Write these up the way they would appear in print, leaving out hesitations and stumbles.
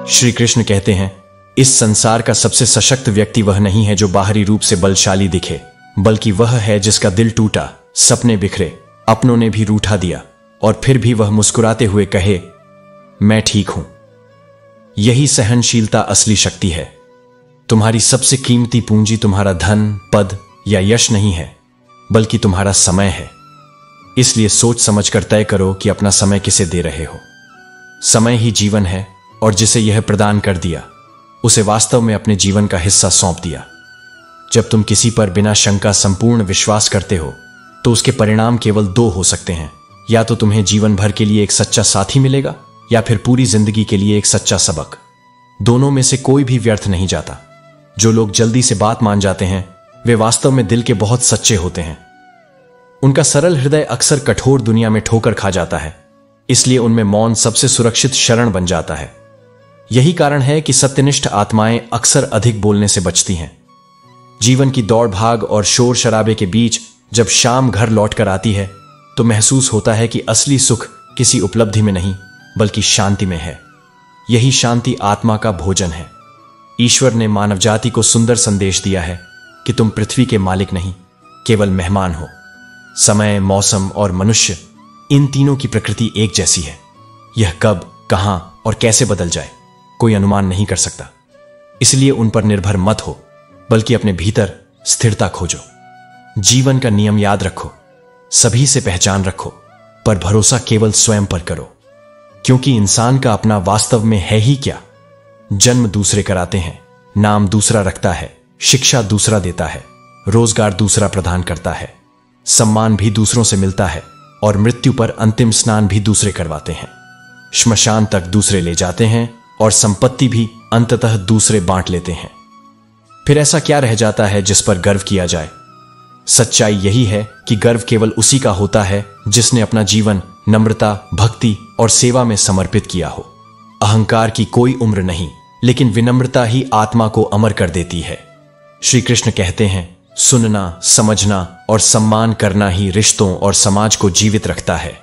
श्री कृष्ण कहते हैं, इस संसार का सबसे सशक्त व्यक्ति वह नहीं है जो बाहरी रूप से बलशाली दिखे, बल्कि वह है जिसका दिल टूटा, सपने बिखरे, अपनों ने भी रूठा दिया और फिर भी वह मुस्कुराते हुए कहे, मैं ठीक हूं। यही सहनशीलता असली शक्ति है। तुम्हारी सबसे कीमती पूंजी तुम्हारा धन, पद या यश नहीं है, बल्कि तुम्हारा समय है। इसलिए सोच समझकर तय करो कि अपना समय किसे दे रहे हो। समय ही जीवन है और जिसे यह प्रदान कर दिया, उसे वास्तव में अपने जीवन का हिस्सा सौंप दिया। जब तुम किसी पर बिना शंका संपूर्ण विश्वास करते हो, तो उसके परिणाम केवल दो हो सकते हैं। या तो तुम्हें जीवन भर के लिए एक सच्चा साथी मिलेगा, या फिर पूरी जिंदगी के लिए एक सच्चा सबक। दोनों में से कोई भी व्यर्थ नहीं जाता। जो लोग जल्दी से बात मान जाते हैं, वे वास्तव में दिल के बहुत सच्चे होते हैं। उनका सरल हृदय अक्सर कठोर दुनिया में ठोकर खा जाता है, इसलिए उनमें मौन सबसे सुरक्षित शरण बन जाता है। यही कारण है कि सत्यनिष्ठ आत्माएं अक्सर अधिक बोलने से बचती हैं। जीवन की दौड़ भाग और शोर शराबे के बीच जब शाम घर लौटकर आती है, तो महसूस होता है कि असली सुख किसी उपलब्धि में नहीं, बल्कि शांति में है। यही शांति आत्मा का भोजन है। ईश्वर ने मानव जाति को सुंदर संदेश दिया है कि तुम पृथ्वी के मालिक नहीं, केवल मेहमान हो। समय, मौसम और मनुष्य, इन तीनों की प्रकृति एक जैसी है। यह कब, कहां और कैसे बदल जाए, कोई अनुमान नहीं कर सकता। इसलिए उन पर निर्भर मत हो, बल्कि अपने भीतर स्थिरता खोजो। जीवन का नियम याद रखो, सभी से पहचान रखो, पर भरोसा केवल स्वयं पर करो। क्योंकि इंसान का अपना वास्तव में है ही क्या? जन्म दूसरे कराते हैं, नाम दूसरा रखता है, शिक्षा दूसरा देता है, रोजगार दूसरा प्रदान करता है, सम्मान भी दूसरों से मिलता है और मृत्यु पर अंतिम स्नान भी दूसरे करवाते हैं। श्मशान तक दूसरे ले जाते हैं और संपत्ति भी अंततः दूसरे बांट लेते हैं। फिर ऐसा क्या रह जाता है जिस पर गर्व किया जाए? सच्चाई यही है कि गर्व केवल उसी का होता है जिसने अपना जीवन नम्रता, भक्ति और सेवा में समर्पित किया हो। अहंकार की कोई उम्र नहीं, लेकिन विनम्रता ही आत्मा को अमर कर देती है। श्री कृष्ण कहते हैं, सुनना, समझना और सम्मान करना ही रिश्तों और समाज को जीवित रखता है।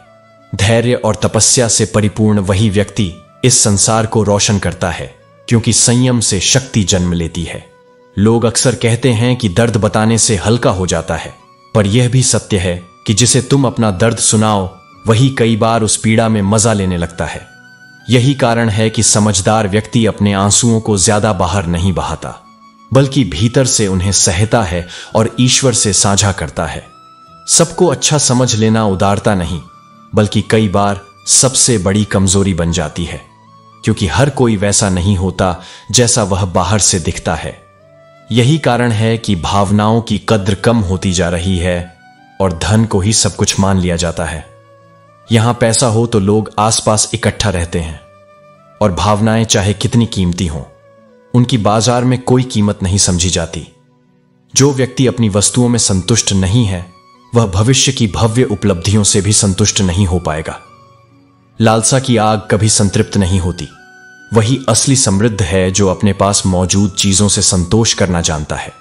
धैर्य और तपस्या से परिपूर्ण वही व्यक्ति इस संसार को रोशन करता है, क्योंकि संयम से शक्ति जन्म लेती है। लोग अक्सर कहते हैं कि दर्द बताने से हल्का हो जाता है, पर यह भी सत्य है कि जिसे तुम अपना दर्द सुनाओ, वही कई बार उस पीड़ा में मजा लेने लगता है। यही कारण है कि समझदार व्यक्ति अपने आंसुओं को ज्यादा बाहर नहीं बहाता, बल्कि भीतर से उन्हें सहता है और ईश्वर से साझा करता है। सबको अच्छा समझ लेना उदारता नहीं, बल्कि कई बार सबसे बड़ी कमजोरी बन जाती है, क्योंकि हर कोई वैसा नहीं होता जैसा वह बाहर से दिखता है। यही कारण है कि भावनाओं की कद्र कम होती जा रही है और धन को ही सब कुछ मान लिया जाता है। यहां पैसा हो तो लोग आसपास इकट्ठा रहते हैं, और भावनाएं चाहे कितनी कीमती हों, उनकी बाजार में कोई कीमत नहीं समझी जाती। जो व्यक्ति अपनी वस्तुओं में संतुष्ट नहीं है, वह भविष्य की भव्य उपलब्धियों से भी संतुष्ट नहीं हो पाएगा। लालसा की आग कभी संतृप्त नहीं होती। वही असली समृद्ध है जो अपने पास मौजूद चीजों से संतोष करना जानता है।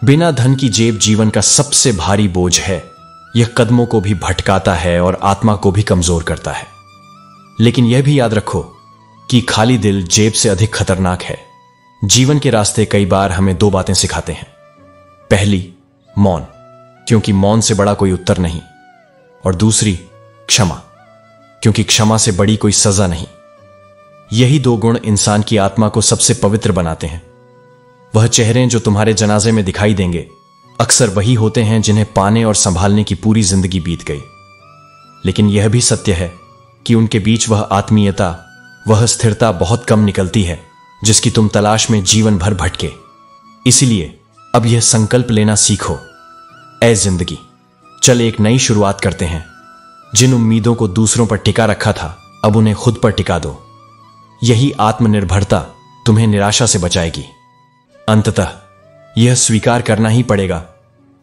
बिना धन की जेब जीवन का सबसे भारी बोझ है। यह कदमों को भी भटकाता है और आत्मा को भी कमजोर करता है। लेकिन यह भी याद रखो कि खाली दिल जेब से अधिक खतरनाक है। जीवन के रास्ते कई बार हमें दो बातें सिखाते हैं। पहली, मौन, क्योंकि मौन से बड़ा कोई उत्तर नहीं, और दूसरी, क्षमा, क्योंकि क्षमा से बड़ी कोई सजा नहीं। यही दो गुण इंसान की आत्मा को सबसे पवित्र बनाते हैं। वह चेहरे जो तुम्हारे जनाजे में दिखाई देंगे, अक्सर वही होते हैं जिन्हें पाने और संभालने की पूरी जिंदगी बीत गई। लेकिन यह भी सत्य है कि उनके बीच वह आत्मीयता, वह स्थिरता बहुत कम निकलती है जिसकी तुम तलाश में जीवन भर भटके। इसलिए अब यह संकल्प लेना सीखो, ऐ जिंदगी, चल एक नई शुरुआत करते हैं। जिन उम्मीदों को दूसरों पर टिका रखा था, अब उन्हें खुद पर टिका दो। यही आत्मनिर्भरता तुम्हें निराशा से बचाएगी। अंततः यह स्वीकार करना ही पड़ेगा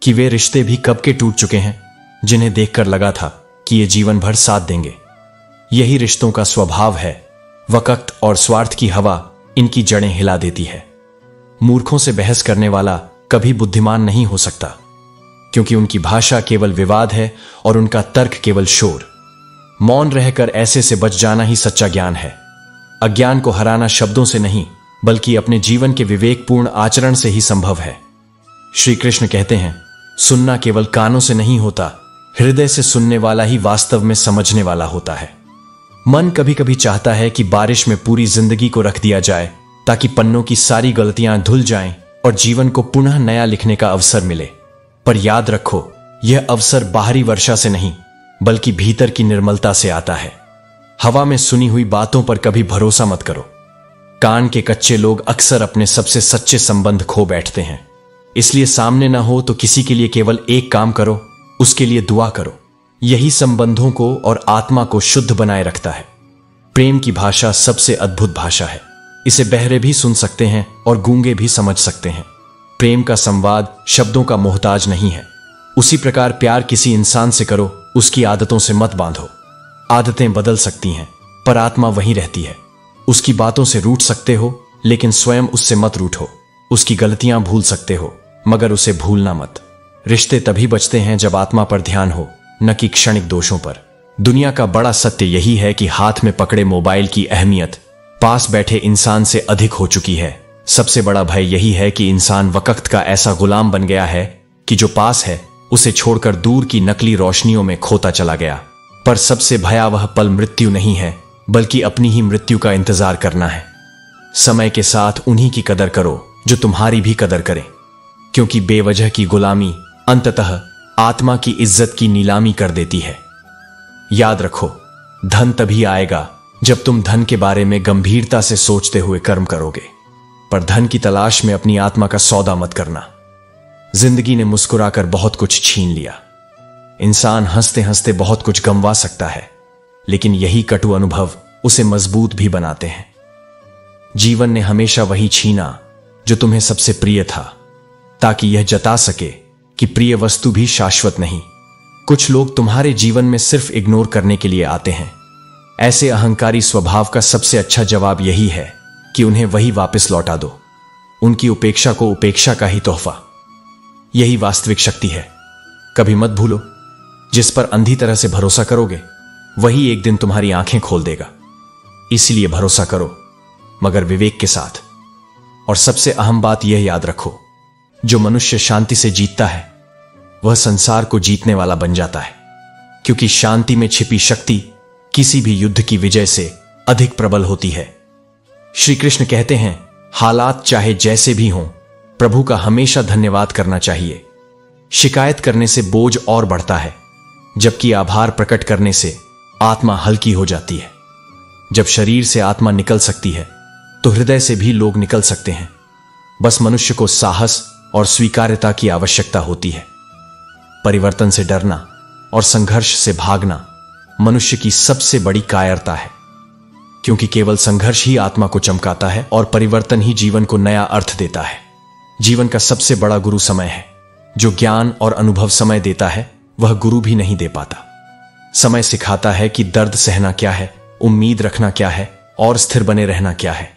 कि वे रिश्ते भी कब के टूट चुके हैं जिन्हें देखकर लगा था कि ये जीवन भर साथ देंगे। यही रिश्तों का स्वभाव है। वक्त और स्वार्थ की हवा इनकी जड़ें हिला देती है। मूर्खों से बहस करने वाला कभी बुद्धिमान नहीं हो सकता, क्योंकि उनकी भाषा केवल विवाद है और उनका तर्क केवल शोर। मौन रहकर ऐसे से बच जाना ही सच्चा ज्ञान है। अज्ञान को हराना शब्दों से नहीं बल्कि अपने जीवन के विवेकपूर्ण आचरण से ही संभव है। श्री कृष्ण कहते हैं, सुनना केवल कानों से नहीं होता, हृदय से सुनने वाला ही वास्तव में समझने वाला होता है। मन कभी कभी चाहता है कि बारिश में पूरी जिंदगी को रख दिया जाए ताकि पन्नों की सारी गलतियां धुल जाएं और जीवन को पुनः नया लिखने का अवसर मिले। पर याद रखो, यह अवसर बाहरी वर्षा से नहीं बल्कि भीतर की निर्मलता से आता है। हवा में सुनी हुई बातों पर कभी भरोसा मत करो। कान के कच्चे लोग अक्सर अपने सबसे सच्चे संबंध खो बैठते हैं। इसलिए सामने ना हो तो किसी के लिए केवल एक काम करो, उसके लिए दुआ करो। यही संबंधों को और आत्मा को शुद्ध बनाए रखता है। प्रेम की भाषा सबसे अद्भुत भाषा है। इसे बहरे भी सुन सकते हैं और गूंगे भी समझ सकते हैं। प्रेम का संवाद शब्दों का मोहताज नहीं है। उसी प्रकार प्यार किसी इंसान से करो, उसकी आदतों से मत बांधो। आदतें बदल सकती हैं पर आत्मा वहीं रहती है। उसकी बातों से रूठ सकते हो लेकिन स्वयं उससे मत रूठो। उसकी गलतियां भूल सकते हो मगर उसे भूलना मत। रिश्ते तभी बचते हैं जब आत्मा पर ध्यान हो, न कि क्षणिक दोषों पर। दुनिया का बड़ा सत्य यही है कि हाथ में पकड़े मोबाइल की अहमियत पास बैठे इंसान से अधिक हो चुकी है। सबसे बड़ा भय यही है कि इंसान वक्त का ऐसा गुलाम बन गया है कि जो पास है उसे छोड़कर दूर की नकली रोशनियों में खोता चला गया। पर सबसे भयावह पल मृत्यु नहीं है बल्कि अपनी ही मृत्यु का इंतजार करना है। समय के साथ उन्हीं की कदर करो जो तुम्हारी भी कदर करें, क्योंकि बेवजह की गुलामी अंततः आत्मा की इज्जत की नीलामी कर देती है। याद रखो, धन तभी आएगा जब तुम धन के बारे में गंभीरता से सोचते हुए कर्म करोगे। पर धन की तलाश में अपनी आत्मा का सौदा मत करना। जिंदगी ने मुस्कुराकर बहुत कुछ छीन लिया। इंसान हंसते हंसते बहुत कुछ गंवा सकता है, लेकिन यही कटु अनुभव उसे मजबूत भी बनाते हैं। जीवन ने हमेशा वही छीना जो तुम्हें सबसे प्रिय था, ताकि यह जता सके कि प्रिय वस्तु भी शाश्वत नहीं। कुछ लोग तुम्हारे जीवन में सिर्फ इग्नोर करने के लिए आते हैं। ऐसे अहंकारी स्वभाव का सबसे अच्छा जवाब यही है कि उन्हें वही वापस लौटा दो। उनकी उपेक्षा को उपेक्षा का ही तोहफा। यही वास्तविक शक्ति है। कभी मत भूलो, जिस पर अंधी तरह से भरोसा करोगे वही एक दिन तुम्हारी आंखें खोल देगा। इसलिए भरोसा करो, मगर विवेक के साथ। और सबसे अहम बात यह याद रखो, जो मनुष्य शांति से जीतता है वह संसार को जीतने वाला बन जाता है, क्योंकि शांति में छिपी शक्ति किसी भी युद्ध की विजय से अधिक प्रबल होती है। श्री कृष्ण कहते हैं, हालात चाहे जैसे भी हों, प्रभु का हमेशा धन्यवाद करना चाहिए। शिकायत करने से बोझ और बढ़ता है, जबकि आभार प्रकट करने से आत्मा हल्की हो जाती है। जब शरीर से आत्मा निकल सकती है तो हृदय से भी लोग निकल सकते हैं। बस मनुष्य को साहस और स्वीकार्यता की आवश्यकता होती है। परिवर्तन से डरना और संघर्ष से भागना मनुष्य की सबसे बड़ी कायरता है, क्योंकि केवल संघर्ष ही आत्मा को चमकाता है और परिवर्तन ही जीवन को नया अर्थ देता है। जीवन का सबसे बड़ा गुरु समय है। जो ज्ञान और अनुभव समय देता है वह गुरु भी नहीं दे पाता। समय सिखाता है कि दर्द सहना क्या है, उम्मीद रखना क्या है और स्थिर बने रहना क्या है।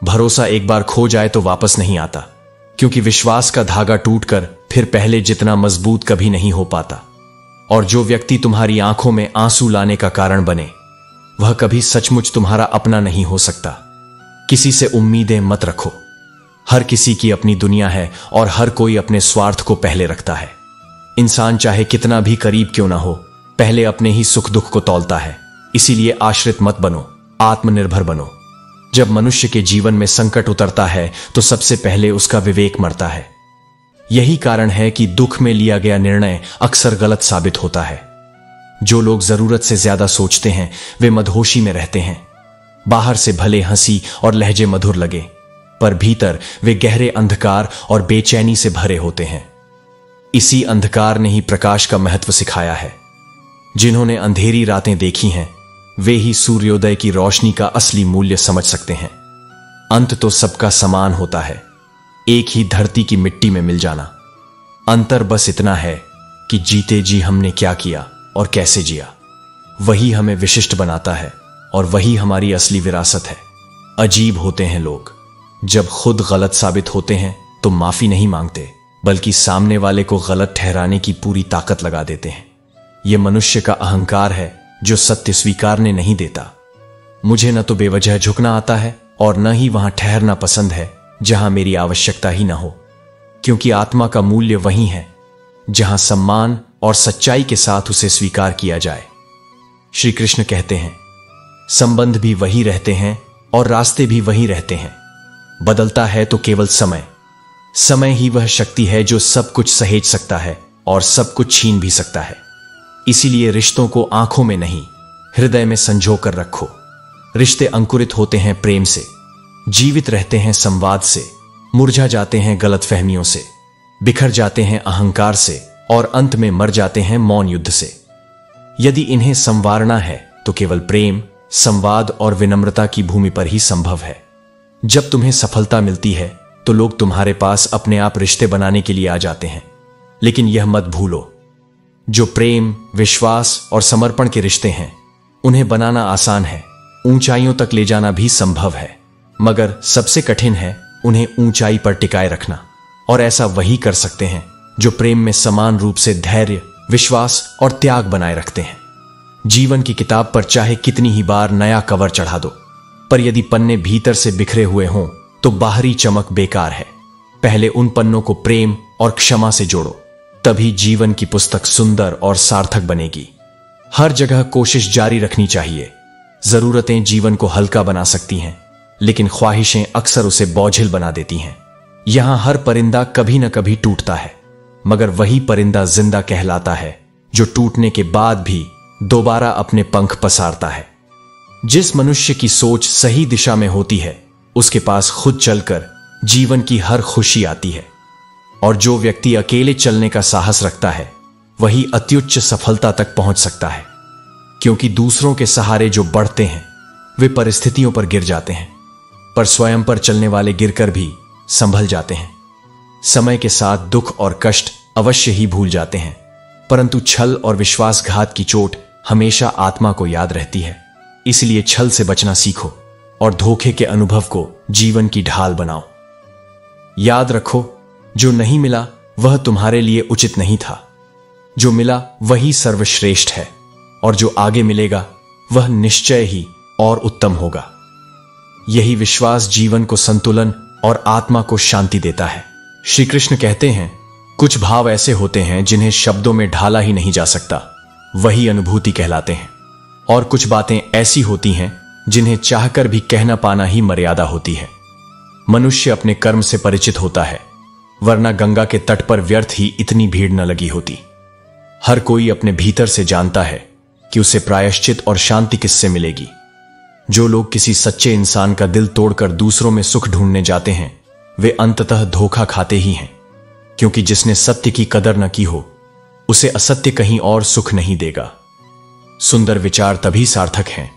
भरोसा एक बार खो जाए तो वापस नहीं आता, क्योंकि विश्वास का धागा टूटकर फिर पहले जितना मजबूत कभी नहीं हो पाता। और जो व्यक्ति तुम्हारी आंखों में आंसू लाने का कारण बने वह कभी सचमुच तुम्हारा अपना नहीं हो सकता। किसी से उम्मीदें मत रखो। हर किसी की अपनी दुनिया है और हर कोई अपने स्वार्थ को पहले रखता है। इंसान चाहे कितना भी करीब क्यों ना हो, पहले अपने ही सुख दुख को तौलता है। इसीलिए आश्रित मत बनो, आत्मनिर्भर बनो। जब मनुष्य के जीवन में संकट उतरता है तो सबसे पहले उसका विवेक मरता है। यही कारण है कि दुख में लिया गया निर्णय अक्सर गलत साबित होता है। जो लोग जरूरत से ज्यादा सोचते हैं वे मदहोशी में रहते हैं। बाहर से भले हंसी और लहजे मधुर लगे, पर भीतर वे गहरे अंधकार और बेचैनी से भरे होते हैं। इसी अंधकार ने ही प्रकाश का महत्व सिखाया है। जिन्होंने अंधेरी रातें देखी हैं वे ही सूर्योदय की रोशनी का असली मूल्य समझ सकते हैं। अंत तो सबका समान होता है, एक ही धरती की मिट्टी में मिल जाना। अंतर बस इतना है कि जीते जी हमने क्या किया और कैसे जिया। वही हमें विशिष्ट बनाता है और वही हमारी असली विरासत है। अजीब होते हैं लोग, जब खुद गलत साबित होते हैं तो माफी नहीं मांगते, बल्कि सामने वाले को गलत ठहराने की पूरी ताकत लगा देते हैं। यह मनुष्य का अहंकार है जो सत्य स्वीकारने नहीं देता। मुझे न तो बेवजह झुकना आता है और न ही वहां ठहरना पसंद है जहां मेरी आवश्यकता ही न हो, क्योंकि आत्मा का मूल्य वही है जहां सम्मान और सच्चाई के साथ उसे स्वीकार किया जाए। श्री कृष्ण कहते हैं, संबंध भी वही रहते हैं और रास्ते भी वही रहते हैं, बदलता है तो केवल समय। समय ही वह शक्ति है जो सब कुछ सहेज सकता है और सब कुछ छीन भी सकता है। इसीलिए रिश्तों को आंखों में नहीं, हृदय में संजो कर रखो। रिश्ते अंकुरित होते हैं प्रेम से, जीवित रहते हैं संवाद से, मुरझा जाते हैं गलतफहमियों से, बिखर जाते हैं अहंकार से और अंत में मर जाते हैं मौन युद्ध से। यदि इन्हें संवारना है तो केवल प्रेम, संवाद और विनम्रता की भूमि पर ही संभव है। जब तुम्हें सफलता मिलती है तो लोग तुम्हारे पास अपने आप रिश्ते बनाने के लिए आ जाते हैं, लेकिन यह मत भूलो, जो प्रेम, विश्वास और समर्पण के रिश्ते हैं उन्हें बनाना आसान है, ऊंचाइयों तक ले जाना भी संभव है, मगर सबसे कठिन है उन्हें ऊंचाई पर टिकाए रखना। और ऐसा वही कर सकते हैं जो प्रेम में समान रूप से धैर्य, विश्वास और त्याग बनाए रखते हैं। जीवन की किताब पर चाहे कितनी ही बार नया कवर चढ़ा दो, पर यदि पन्ने भीतर से बिखरे हुए हों तो बाहरी चमक बेकार है। पहले उन पन्नों को प्रेम और क्षमा से जोड़ो, तभी जीवन की पुस्तक सुंदर और सार्थक बनेगी। हर जगह कोशिश जारी रखनी चाहिए। जरूरतें जीवन को हल्का बना सकती हैं, लेकिन ख्वाहिशें अक्सर उसे बोझिल बना देती हैं। यहां हर परिंदा कभी न कभी टूटता है, मगर वही परिंदा जिंदा कहलाता है जो टूटने के बाद भी दोबारा अपने पंख पसारता है। जिस मनुष्य की सोच सही दिशा में होती है उसके पास खुद चलकर जीवन की हर खुशी आती है, और जो व्यक्ति अकेले चलने का साहस रखता है वही अत्युच्च सफलता तक पहुंच सकता है। क्योंकि दूसरों के सहारे जो बढ़ते हैं वे परिस्थितियों पर गिर जाते हैं, पर स्वयं पर चलने वाले गिरकर भी संभल जाते हैं। समय के साथ दुख और कष्ट अवश्य ही भूल जाते हैं, परंतु छल और विश्वासघात की चोट हमेशा आत्मा को याद रहती है। इसलिए छल से बचना सीखो और धोखे के अनुभव को जीवन की ढाल बनाओ। याद रखो, जो नहीं मिला वह तुम्हारे लिए उचित नहीं था, जो मिला वही सर्वश्रेष्ठ है, और जो आगे मिलेगा वह निश्चय ही और उत्तम होगा। यही विश्वास जीवन को संतुलन और आत्मा को शांति देता है। श्री कृष्ण कहते हैं, कुछ भाव ऐसे होते हैं जिन्हें शब्दों में ढाला ही नहीं जा सकता, वही अनुभूति कहलाते हैं। और कुछ बातें ऐसी होती हैं जिन्हें चाहकर भी कहना पाना ही मर्यादा होती है। मनुष्य अपने कर्म से परिचित होता है, वरना गंगा के तट पर व्यर्थ ही इतनी भीड़ न लगी होती। हर कोई अपने भीतर से जानता है कि उसे प्रायश्चित और शांति किससे मिलेगी। जो लोग किसी सच्चे इंसान का दिल तोड़कर दूसरों में सुख ढूंढने जाते हैं वे अंततः धोखा खाते ही हैं, क्योंकि जिसने सत्य की कदर न की हो उसे असत्य कहीं और सुख नहीं देगा। सुंदर विचार तभी सार्थक हैं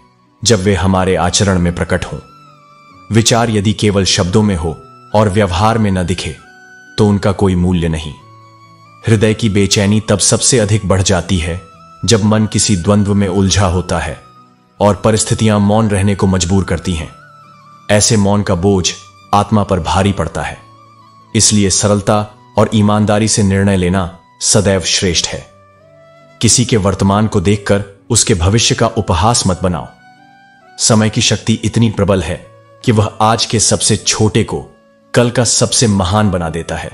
जब वे हमारे आचरण में प्रकट हों। विचार यदि केवल शब्दों में हो और व्यवहार में न दिखे तो उनका कोई मूल्य नहीं। हृदय की बेचैनी तब सबसे अधिक बढ़ जाती है जब मन किसी द्वंद्व में उलझा होता है और परिस्थितियां मौन रहने को मजबूर करती हैं। ऐसे मौन का बोझ आत्मा पर भारी पड़ता है। इसलिए सरलता और ईमानदारी से निर्णय लेना सदैव श्रेष्ठ है। किसी के वर्तमान को देखकर उसके भविष्य का उपहास मत बनाओ। समय की शक्ति इतनी प्रबल है कि वह आज के सबसे छोटे को कल का सबसे महान बना देता है।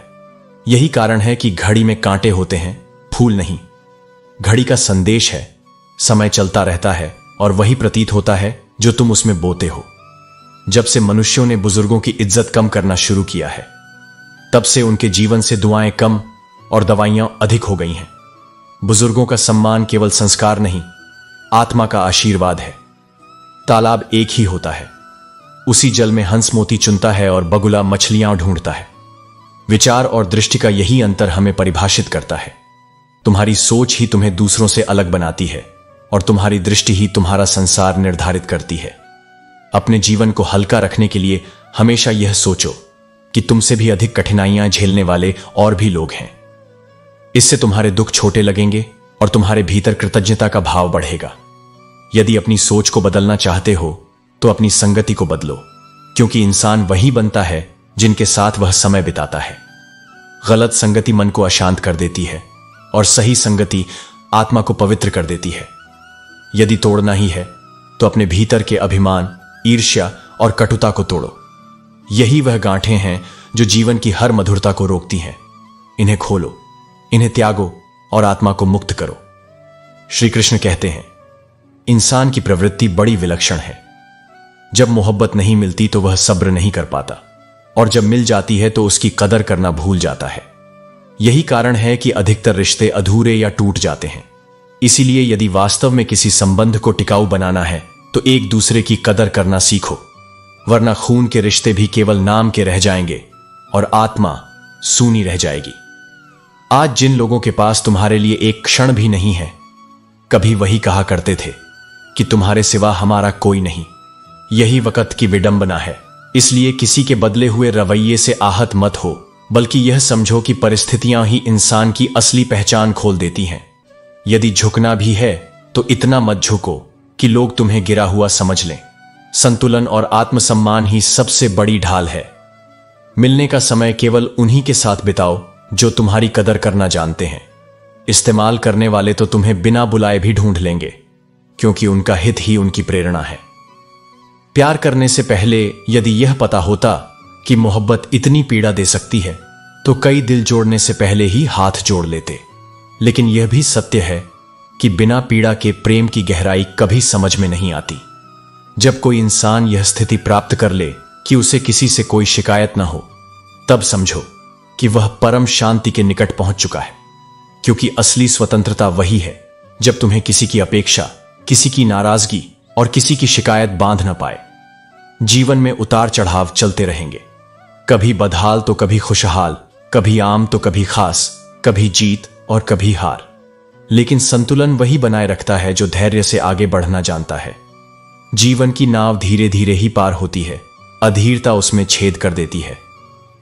यही कारण है कि घड़ी में कांटे होते हैं, फूल नहीं। घड़ी का संदेश है, समय चलता रहता है और वही प्रतीत होता है जो तुम उसमें बोते हो। जब से मनुष्यों ने बुजुर्गों की इज्जत कम करना शुरू किया है, तब से उनके जीवन से दुआएं कम और दवाइयां अधिक हो गई हैं। बुजुर्गों का सम्मान केवल संस्कार नहीं, आत्मा का आशीर्वाद है। तालाब एक ही होता है, उसी जल में हंस मोती चुनता है और बगुला मछलियां ढूंढता है। विचार और दृष्टि का यही अंतर हमें परिभाषित करता है। तुम्हारी सोच ही तुम्हें दूसरों से अलग बनाती है और तुम्हारी दृष्टि ही तुम्हारा संसार निर्धारित करती है। अपने जीवन को हल्का रखने के लिए हमेशा यह सोचो कि तुमसे भी अधिक कठिनाइयां झेलने वाले और भी लोग हैं। इससे तुम्हारे दुख छोटे लगेंगे और तुम्हारे भीतर कृतज्ञता का भाव बढ़ेगा। यदि अपनी सोच को बदलना चाहते हो तो अपनी संगति को बदलो, क्योंकि इंसान वही बनता है जिनके साथ वह समय बिताता है। गलत संगति मन को अशांत कर देती है और सही संगति आत्मा को पवित्र कर देती है। यदि तोड़ना ही है तो अपने भीतर के अभिमान, ईर्ष्या और कटुता को तोड़ो। यही वह गांठें हैं जो जीवन की हर मधुरता को रोकती हैं। इन्हें खोलो, इन्हें त्यागो और आत्मा को मुक्त करो। श्री कृष्ण कहते हैं, इंसान की प्रवृत्ति बड़ी विलक्षण है। जब मोहब्बत नहीं मिलती तो वह सब्र नहीं कर पाता, और जब मिल जाती है तो उसकी कदर करना भूल जाता है। यही कारण है कि अधिकतर रिश्ते अधूरे या टूट जाते हैं। इसीलिए यदि वास्तव में किसी संबंध को टिकाऊ बनाना है तो एक दूसरे की कदर करना सीखो, वरना खून के रिश्ते भी केवल नाम के रह जाएंगे और आत्मा सूनी रह जाएगी। आज जिन लोगों के पास तुम्हारे लिए एक क्षण भी नहीं है, कभी वही कहा करते थे कि तुम्हारे सिवा हमारा कोई नहीं। यही वक्त की विडंबना है। इसलिए किसी के बदले हुए रवैये से आहत मत हो, बल्कि यह समझो कि परिस्थितियां ही इंसान की असली पहचान खोल देती हैं। यदि झुकना भी है तो इतना मत झुको कि लोग तुम्हें गिरा हुआ समझ लें। संतुलन और आत्मसम्मान ही सबसे बड़ी ढाल है। मिलने का समय केवल उन्हीं के साथ बिताओ जो तुम्हारी कदर करना जानते हैं। इस्तेमाल करने वाले तो तुम्हें बिना बुलाए भी ढूंढ लेंगे, क्योंकि उनका हित ही उनकी प्रेरणा है। प्यार करने से पहले यदि यह पता होता कि मोहब्बत इतनी पीड़ा दे सकती है तो कई दिल जोड़ने से पहले ही हाथ जोड़ लेते। लेकिन यह भी सत्य है कि बिना पीड़ा के प्रेम की गहराई कभी समझ में नहीं आती। जब कोई इंसान यह स्थिति प्राप्त कर ले कि उसे किसी से कोई शिकायत न हो, तब समझो कि वह परम शांति के निकट पहुंच चुका है। क्योंकि असली स्वतंत्रता वही है जब तुम्हें किसी की अपेक्षा, किसी की नाराजगी और किसी की शिकायत बांध न पाए। जीवन में उतार चढ़ाव चलते रहेंगे, कभी बदहाल तो कभी खुशहाल, कभी आम तो कभी खास, कभी जीत और कभी हार। लेकिन संतुलन वही बनाए रखता है जो धैर्य से आगे बढ़ना जानता है। जीवन की नाव धीरे धीरे ही पार होती है, अधीरता उसमें छेद कर देती है।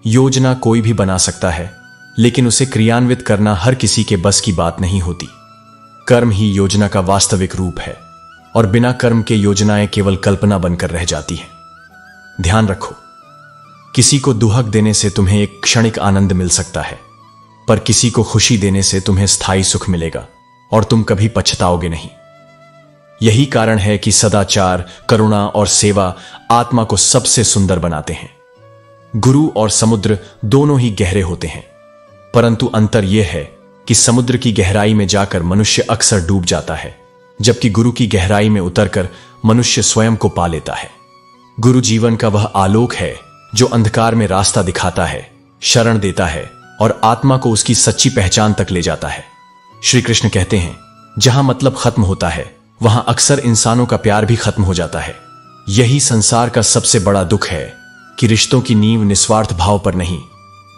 योजना कोई भी बना सकता है, लेकिन उसे क्रियान्वित करना हर किसी के बस की बात नहीं होती। कर्म ही योजना का वास्तविक रूप है, और बिना कर्म के योजनाएं केवल कल्पना बनकर रह जाती हैं। ध्यान रखो, किसी को दुहक देने से तुम्हें एक क्षणिक आनंद मिल सकता है, पर किसी को खुशी देने से तुम्हें स्थायी सुख मिलेगा और तुम कभी पछताओगे नहीं। यही कारण है कि सदाचार, करुणा और सेवा आत्मा को सबसे सुंदर बनाते हैं। गुरु और समुद्र दोनों ही गहरे होते हैं, परंतु अंतर यह है कि समुद्र की गहराई में जाकर मनुष्य अक्सर डूब जाता है, जबकि गुरु की गहराई में उतरकर मनुष्य स्वयं को पा लेता है। गुरु जीवन का वह आलोक है जो अंधकार में रास्ता दिखाता है, शरण देता है और आत्मा को उसकी सच्ची पहचान तक ले जाता है। श्री कृष्ण कहते हैं, जहां मतलब खत्म होता है वहां अक्सर इंसानों का प्यार भी खत्म हो जाता है। यही संसार का सबसे बड़ा दुख है कि रिश्तों की नींव निस्वार्थ भाव पर नहीं,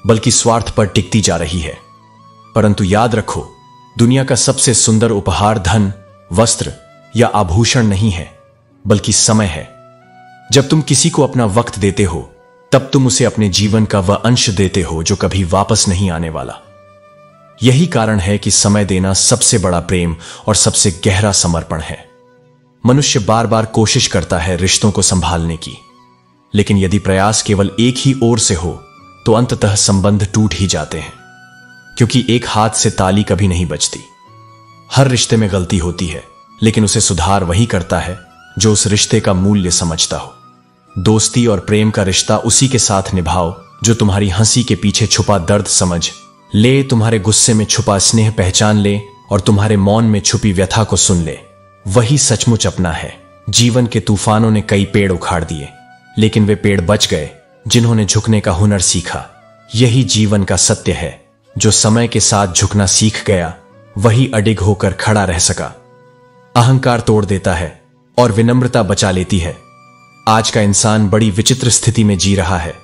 बल्कि स्वार्थ पर टिकती जा रही है। परंतु याद रखो, दुनिया का सबसे सुंदर उपहार धन, वस्त्र या आभूषण नहीं है, बल्कि समय है। जब तुम किसी को अपना वक्त देते हो, तब तुम उसे अपने जीवन का वह अंश देते हो जो कभी वापस नहीं आने वाला। यही कारण है कि समय देना सबसे बड़ा प्रेम और सबसे गहरा समर्पण है। मनुष्य बार बार कोशिश करता है रिश्तों को संभालने की, लेकिन यदि प्रयास केवल एक ही ओर से हो तो अंततः संबंध टूट ही जाते हैं, क्योंकि एक हाथ से ताली कभी नहीं बजती। हर रिश्ते में गलती होती है, लेकिन उसे सुधार वही करता है जो उस रिश्ते का मूल्य समझता हो। दोस्ती और प्रेम का रिश्ता उसी के साथ निभाओ जो तुम्हारी हंसी के पीछे छुपा दर्द समझ ले, तुम्हारे गुस्से में छुपा स्नेह पहचान ले और तुम्हारे मौन में छुपी व्यथा को सुन ले। वही सचमुच अपना है। जीवन के तूफानों ने कई पेड़ उखाड़ दिए, लेकिन वे पेड़ बच गए जिन्होंने झुकने का हुनर सीखा। यही जीवन का सत्य है। जो समय के साथ झुकना सीख गया वही अडिग होकर खड़ा रह सका। अहंकार तोड़ देता है और विनम्रता बचा लेती है। आज का इंसान बड़ी विचित्र स्थिति में जी रहा है।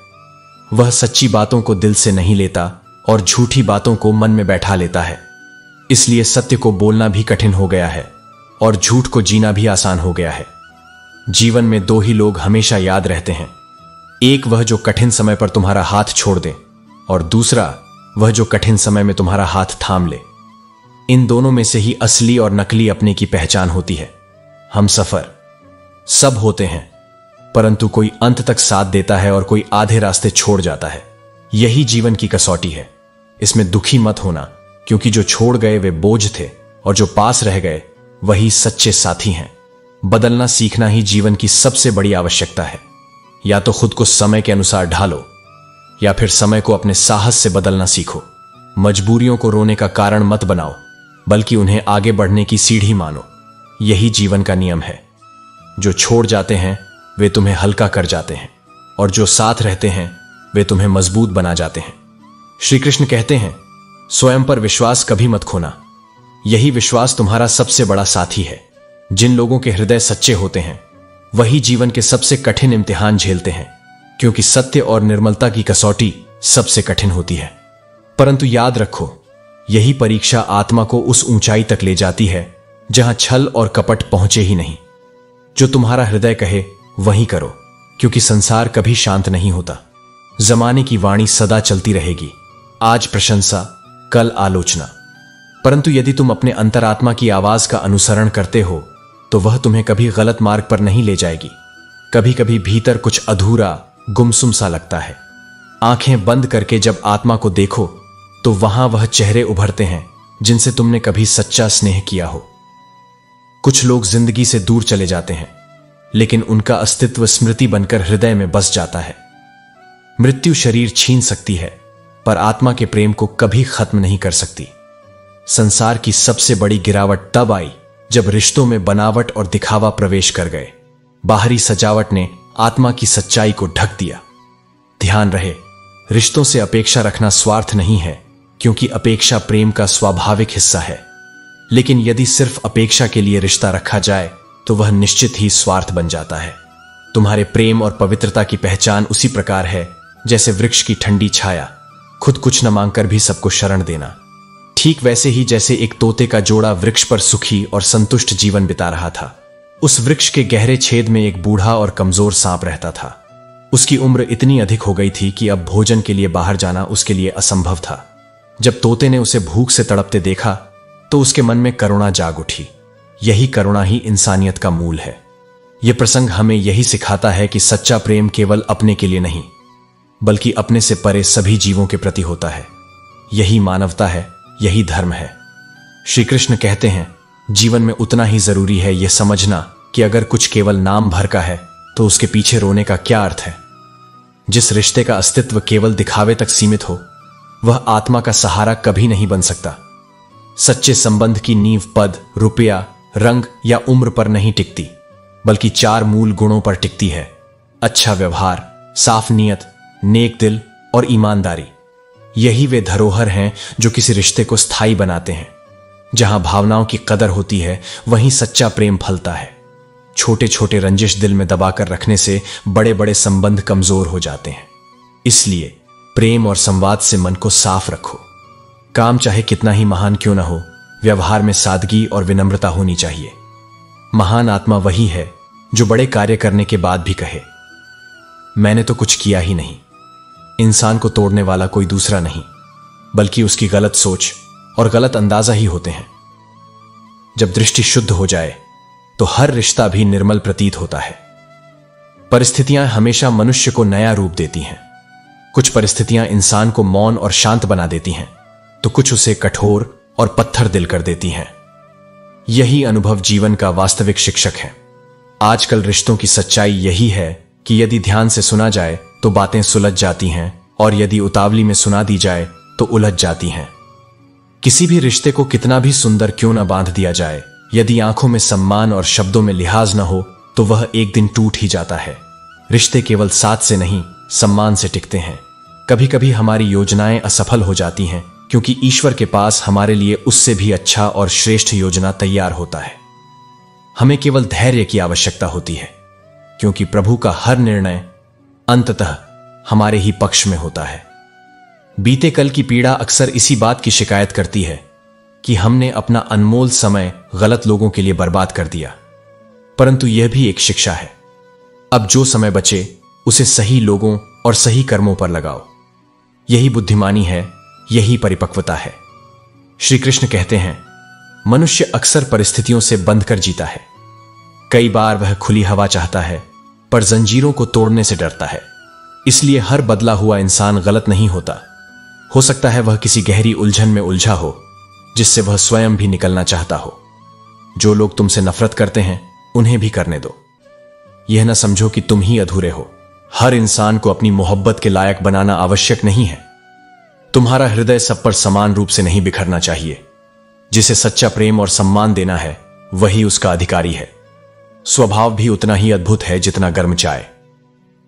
वह सच्ची बातों को दिल से नहीं लेता और झूठी बातों को मन में बैठा लेता है। इसलिए सत्य को बोलना भी कठिन हो गया है और झूठ को जीना भी आसान हो गया है। जीवन में दो ही लोग हमेशा याद रहते हैं, एक वह जो कठिन समय पर तुम्हारा हाथ छोड़ दे, और दूसरा वह जो कठिन समय में तुम्हारा हाथ थाम ले। इन दोनों में से ही असली और नकली अपने की पहचान होती है। हम सफर सब होते हैं, परंतु कोई अंत तक साथ देता है और कोई आधे रास्ते छोड़ जाता है। यही जीवन की कसौटी है। इसमें दुखी मत होना, क्योंकि जो छोड़ गए वे बोझ थे और जो पास रह गए वही सच्चे साथी हैं। बदलना सीखना ही जीवन की सबसे बड़ी आवश्यकता है। या तो खुद को समय के अनुसार ढालो, या फिर समय को अपने साहस से बदलना सीखो। मजबूरियों को रोने का कारण मत बनाओ, बल्कि उन्हें आगे बढ़ने की सीढ़ी मानो। यही जीवन का नियम है। जो छोड़ जाते हैं वे तुम्हें हल्का कर जाते हैं, और जो साथ रहते हैं वे तुम्हें मजबूत बना जाते हैं। श्री कृष्ण कहते हैं, स्वयं पर विश्वास कभी मत खोना। यही विश्वास तुम्हारा सबसे बड़ा साथी है। जिन लोगों के हृदय सच्चे होते हैं वही जीवन के सबसे कठिन इम्तिहान झेलते हैं, क्योंकि सत्य और निर्मलता की कसौटी सबसे कठिन होती है। परंतु याद रखो, यही परीक्षा आत्मा को उस ऊंचाई तक ले जाती है जहां छल और कपट पहुंचे ही नहीं। जो तुम्हारा हृदय कहे वही करो, क्योंकि संसार कभी शांत नहीं होता। जमाने की वाणी सदा चलती रहेगी, आज प्रशंसा कल आलोचना। परंतु यदि तुम अपने अंतरात्मा की आवाज का अनुसरण करते हो तो वह तुम्हें कभी गलत मार्ग पर नहीं ले जाएगी। कभी कभी भीतर कुछ अधूरा गुमसुम सा लगता है। आंखें बंद करके जब आत्मा को देखो तो वहां वह चेहरे उभरते हैं जिनसे तुमने कभी सच्चा स्नेह किया हो। कुछ लोग जिंदगी से दूर चले जाते हैं, लेकिन उनका अस्तित्व स्मृति बनकर हृदय में बस जाता है। मृत्यु शरीर छीन सकती है, पर आत्मा के प्रेम को कभी खत्म नहीं कर सकती। संसार की सबसे बड़ी गिरावट तब आई जब रिश्तों में बनावट और दिखावा प्रवेश कर गए। बाहरी सजावट ने आत्मा की सच्चाई को ढक दिया। ध्यान रहे, रिश्तों से अपेक्षा रखना स्वार्थ नहीं है, क्योंकि अपेक्षा प्रेम का स्वाभाविक हिस्सा है। लेकिन यदि सिर्फ अपेक्षा के लिए रिश्ता रखा जाए तो वह निश्चित ही स्वार्थ बन जाता है। तुम्हारे प्रेम और पवित्रता की पहचान उसी प्रकार है जैसे वृक्ष की ठंडी छाया, खुद कुछ न मांगकर भी सबको शरण देना। ठीक वैसे ही जैसे एक तोते का जोड़ा वृक्ष पर सुखी और संतुष्ट जीवन बिता रहा था। उस वृक्ष के गहरे छेद में एक बूढ़ा और कमजोर सांप रहता था। उसकी उम्र इतनी अधिक हो गई थी कि अब भोजन के लिए बाहर जाना उसके लिए असंभव था। जब तोते ने उसे भूख से तड़पते देखा तो उसके मन में करुणा जाग उठी। यही करुणा ही इंसानियत का मूल है। यह प्रसंग हमें यही सिखाता है कि सच्चा प्रेम केवल अपने के लिए नहीं, बल्कि अपने से परे सभी जीवों के प्रति होता है। यही मानवता है, यही धर्म है। श्री कृष्ण कहते हैं, जीवन में उतना ही जरूरी है यह समझना कि अगर कुछ केवल नाम भर का है तो उसके पीछे रोने का क्या अर्थ है। जिस रिश्ते का अस्तित्व केवल दिखावे तक सीमित हो वह आत्मा का सहारा कभी नहीं बन सकता। सच्चे संबंध की नींव पद, रुपया, रंग या उम्र पर नहीं टिकती, बल्कि 4 मूल गुणों पर टिकती है। अच्छा व्यवहार, साफ नीयत, नेक दिल और ईमानदारी। यही वे धरोहर हैं जो किसी रिश्ते को स्थायी बनाते हैं। जहां भावनाओं की कदर होती है वहीं सच्चा प्रेम फलता है। छोटे छोटे रंजिश दिल में दबाकर रखने से बड़े बड़े संबंध कमजोर हो जाते हैं। इसलिए प्रेम और संवाद से मन को साफ रखो। काम चाहे कितना ही महान क्यों न हो, व्यवहार में सादगी और विनम्रता होनी चाहिए। महान आत्मा वही है जो बड़े कार्य करने के बाद भी कहे, मैंने तो कुछ किया ही नहीं। इंसान को तोड़ने वाला कोई दूसरा नहीं, बल्कि उसकी गलत सोच और गलत अंदाजा ही होते हैं। जब दृष्टि शुद्ध हो जाए तो हर रिश्ता भी निर्मल प्रतीत होता है। परिस्थितियां हमेशा मनुष्य को नया रूप देती हैं। कुछ परिस्थितियां इंसान को मौन और शांत बना देती हैं, तो कुछ उसे कठोर और पत्थर दिल कर देती हैं। यही अनुभव जीवन का वास्तविक शिक्षक है। आजकल रिश्तों की सच्चाई यही है कि यदि ध्यान से सुना जाए तो बातें सुलझ जाती हैं, और यदि उतावली में सुना दी जाए तो उलझ जाती हैं। किसी भी रिश्ते को कितना भी सुंदर क्यों न बांध दिया जाए, यदि आंखों में सम्मान और शब्दों में लिहाज न हो तो वह एक दिन टूट ही जाता है। रिश्ते केवल साथ से नहीं, सम्मान से टिकते हैं। कभी कभी हमारी योजनाएं असफल हो जाती हैं, क्योंकि ईश्वर के पास हमारे लिए उससे भी अच्छा और श्रेष्ठ योजना तैयार होता है। हमें केवल धैर्य की आवश्यकता होती है, क्योंकि प्रभु का हर निर्णय अंततः हमारे ही पक्ष में होता है। बीते कल की पीड़ा अक्सर इसी बात की शिकायत करती है कि हमने अपना अनमोल समय गलत लोगों के लिए बर्बाद कर दिया। परंतु यह भी एक शिक्षा है। अब जो समय बचे उसे सही लोगों और सही कर्मों पर लगाओ। यही बुद्धिमानी है, यही परिपक्वता है। श्री कृष्ण कहते हैं, मनुष्य अक्सर परिस्थितियों से बंध कर जीता है। कई बार वह खुली हवा चाहता है, पर जंजीरों को तोड़ने से डरता है। इसलिए हर बदला हुआ इंसान गलत नहीं होता। हो सकता है वह किसी गहरी उलझन में उलझा हो जिससे वह स्वयं भी निकलना चाहता हो। जो लोग तुमसे नफरत करते हैं उन्हें भी करने दो। यह न समझो कि तुम ही अधूरे हो। हर इंसान को अपनी मोहब्बत के लायक बनाना आवश्यक नहीं है। तुम्हारा हृदय सब पर समान रूप से नहीं बिखरना चाहिए। जिसे सच्चा प्रेम और सम्मान देना है वही उसका अधिकारी है। स्वभाव भी उतना ही अद्भुत है जितना गर्म चाय।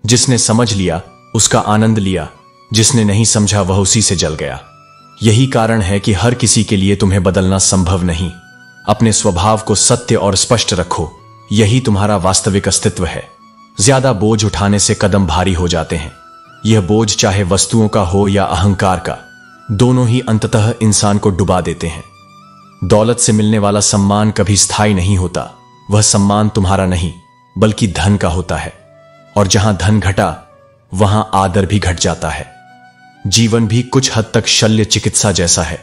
जिसने समझ लिया उसका आनंद लिया, जिसने नहीं समझा वह उसी से जल गया। यही कारण है कि हर किसी के लिए तुम्हें बदलना संभव नहीं। अपने स्वभाव को सत्य और स्पष्ट रखो, यही तुम्हारा वास्तविक अस्तित्व है। ज्यादा बोझ उठाने से कदम भारी हो जाते हैं। यह बोझ चाहे वस्तुओं का हो या अहंकार का, दोनों ही अंततः इंसान को डुबा देते हैं। दौलत से मिलने वाला सम्मान कभी स्थायी नहीं होता। वह सम्मान तुम्हारा नहीं बल्कि धन का होता है, और जहां धन घटा वहां आदर भी घट जाता है। जीवन भी कुछ हद तक शल्य चिकित्सा जैसा है।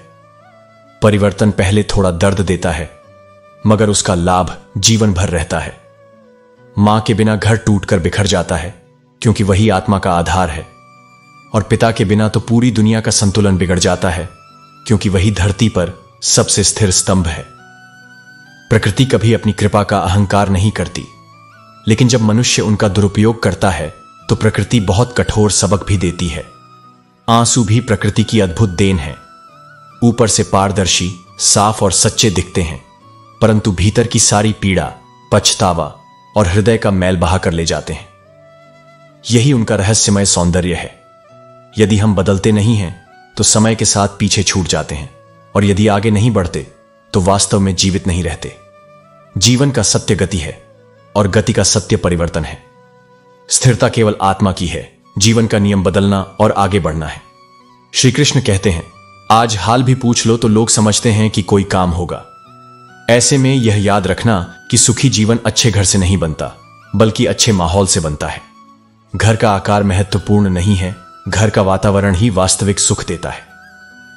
परिवर्तन पहले थोड़ा दर्द देता है, मगर उसका लाभ जीवन भर रहता है। मां के बिना घर टूटकर बिखर जाता है, क्योंकि वही आत्मा का आधार है। और पिता के बिना तो पूरी दुनिया का संतुलन बिगड़ जाता है, क्योंकि वही धरती पर सबसे स्थिर स्तंभ है। प्रकृति कभी अपनी कृपा का अहंकार नहीं करती, लेकिन जब मनुष्य उनका दुरुपयोग करता है तो प्रकृति बहुत कठोर सबक भी देती है। आंसू भी प्रकृति की अद्भुत देन है। ऊपर से पारदर्शी, साफ और सच्चे दिखते हैं, परंतु भीतर की सारी पीड़ा, पछतावा और हृदय का मैल बहा कर ले जाते हैं। यही उनका रहस्यमय सौंदर्य है। यदि हम बदलते नहीं हैं तो समय के साथ पीछे छूट जाते हैं, और यदि आगे नहीं बढ़ते तो वास्तव में जीवित नहीं रहते। जीवन का सत्य गति है, और गति का सत्य परिवर्तन है। स्थिरता केवल आत्मा की है। जीवन का नियम बदलना और आगे बढ़ना है। श्री कृष्ण कहते हैं, आज हाल भी पूछ लो तो लोग समझते हैं कि कोई काम होगा। ऐसे में यह याद रखना कि सुखी जीवन अच्छे घर से नहीं बनता, बल्कि अच्छे माहौल से बनता है। घर का आकार महत्वपूर्ण नहीं है, घर का वातावरण ही वास्तविक सुख देता है।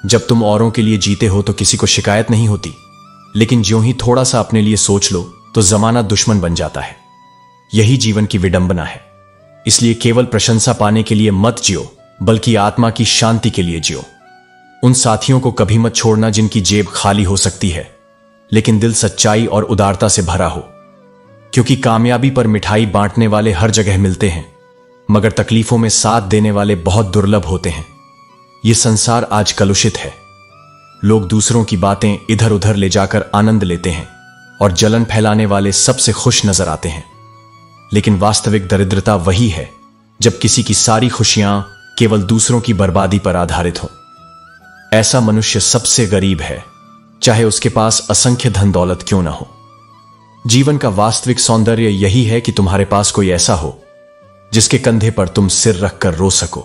जब तुम औरों के लिए जीते हो तो किसी को शिकायत नहीं होती, लेकिन ज्यों ही थोड़ा सा अपने लिए सोच लो तो जमाना दुश्मन बन जाता है। यही जीवन की विडंबना है। इसलिए केवल प्रशंसा पाने के लिए मत जियो, बल्कि आत्मा की शांति के लिए जियो। उन साथियों को कभी मत छोड़ना जिनकी जेब खाली हो सकती है, लेकिन दिल सच्चाई और उदारता से भरा हो। क्योंकि कामयाबी पर मिठाई बांटने वाले हर जगह मिलते हैं, मगर तकलीफों में साथ देने वाले बहुत दुर्लभ होते हैं। यह संसार आज कलुषित है। लोग दूसरों की बातें इधर उधर ले जाकर आनंद लेते हैं, और जलन फैलाने वाले सबसे खुश नजर आते हैं। लेकिन वास्तविक दरिद्रता वही है जब किसी की सारी खुशियां केवल दूसरों की बर्बादी पर आधारित हो। ऐसा मनुष्य सबसे गरीब है, चाहे उसके पास असंख्य धन दौलत क्यों ना हो। जीवन का वास्तविक सौंदर्य यही है कि तुम्हारे पास कोई ऐसा हो जिसके कंधे पर तुम सिर रखकर रो सको,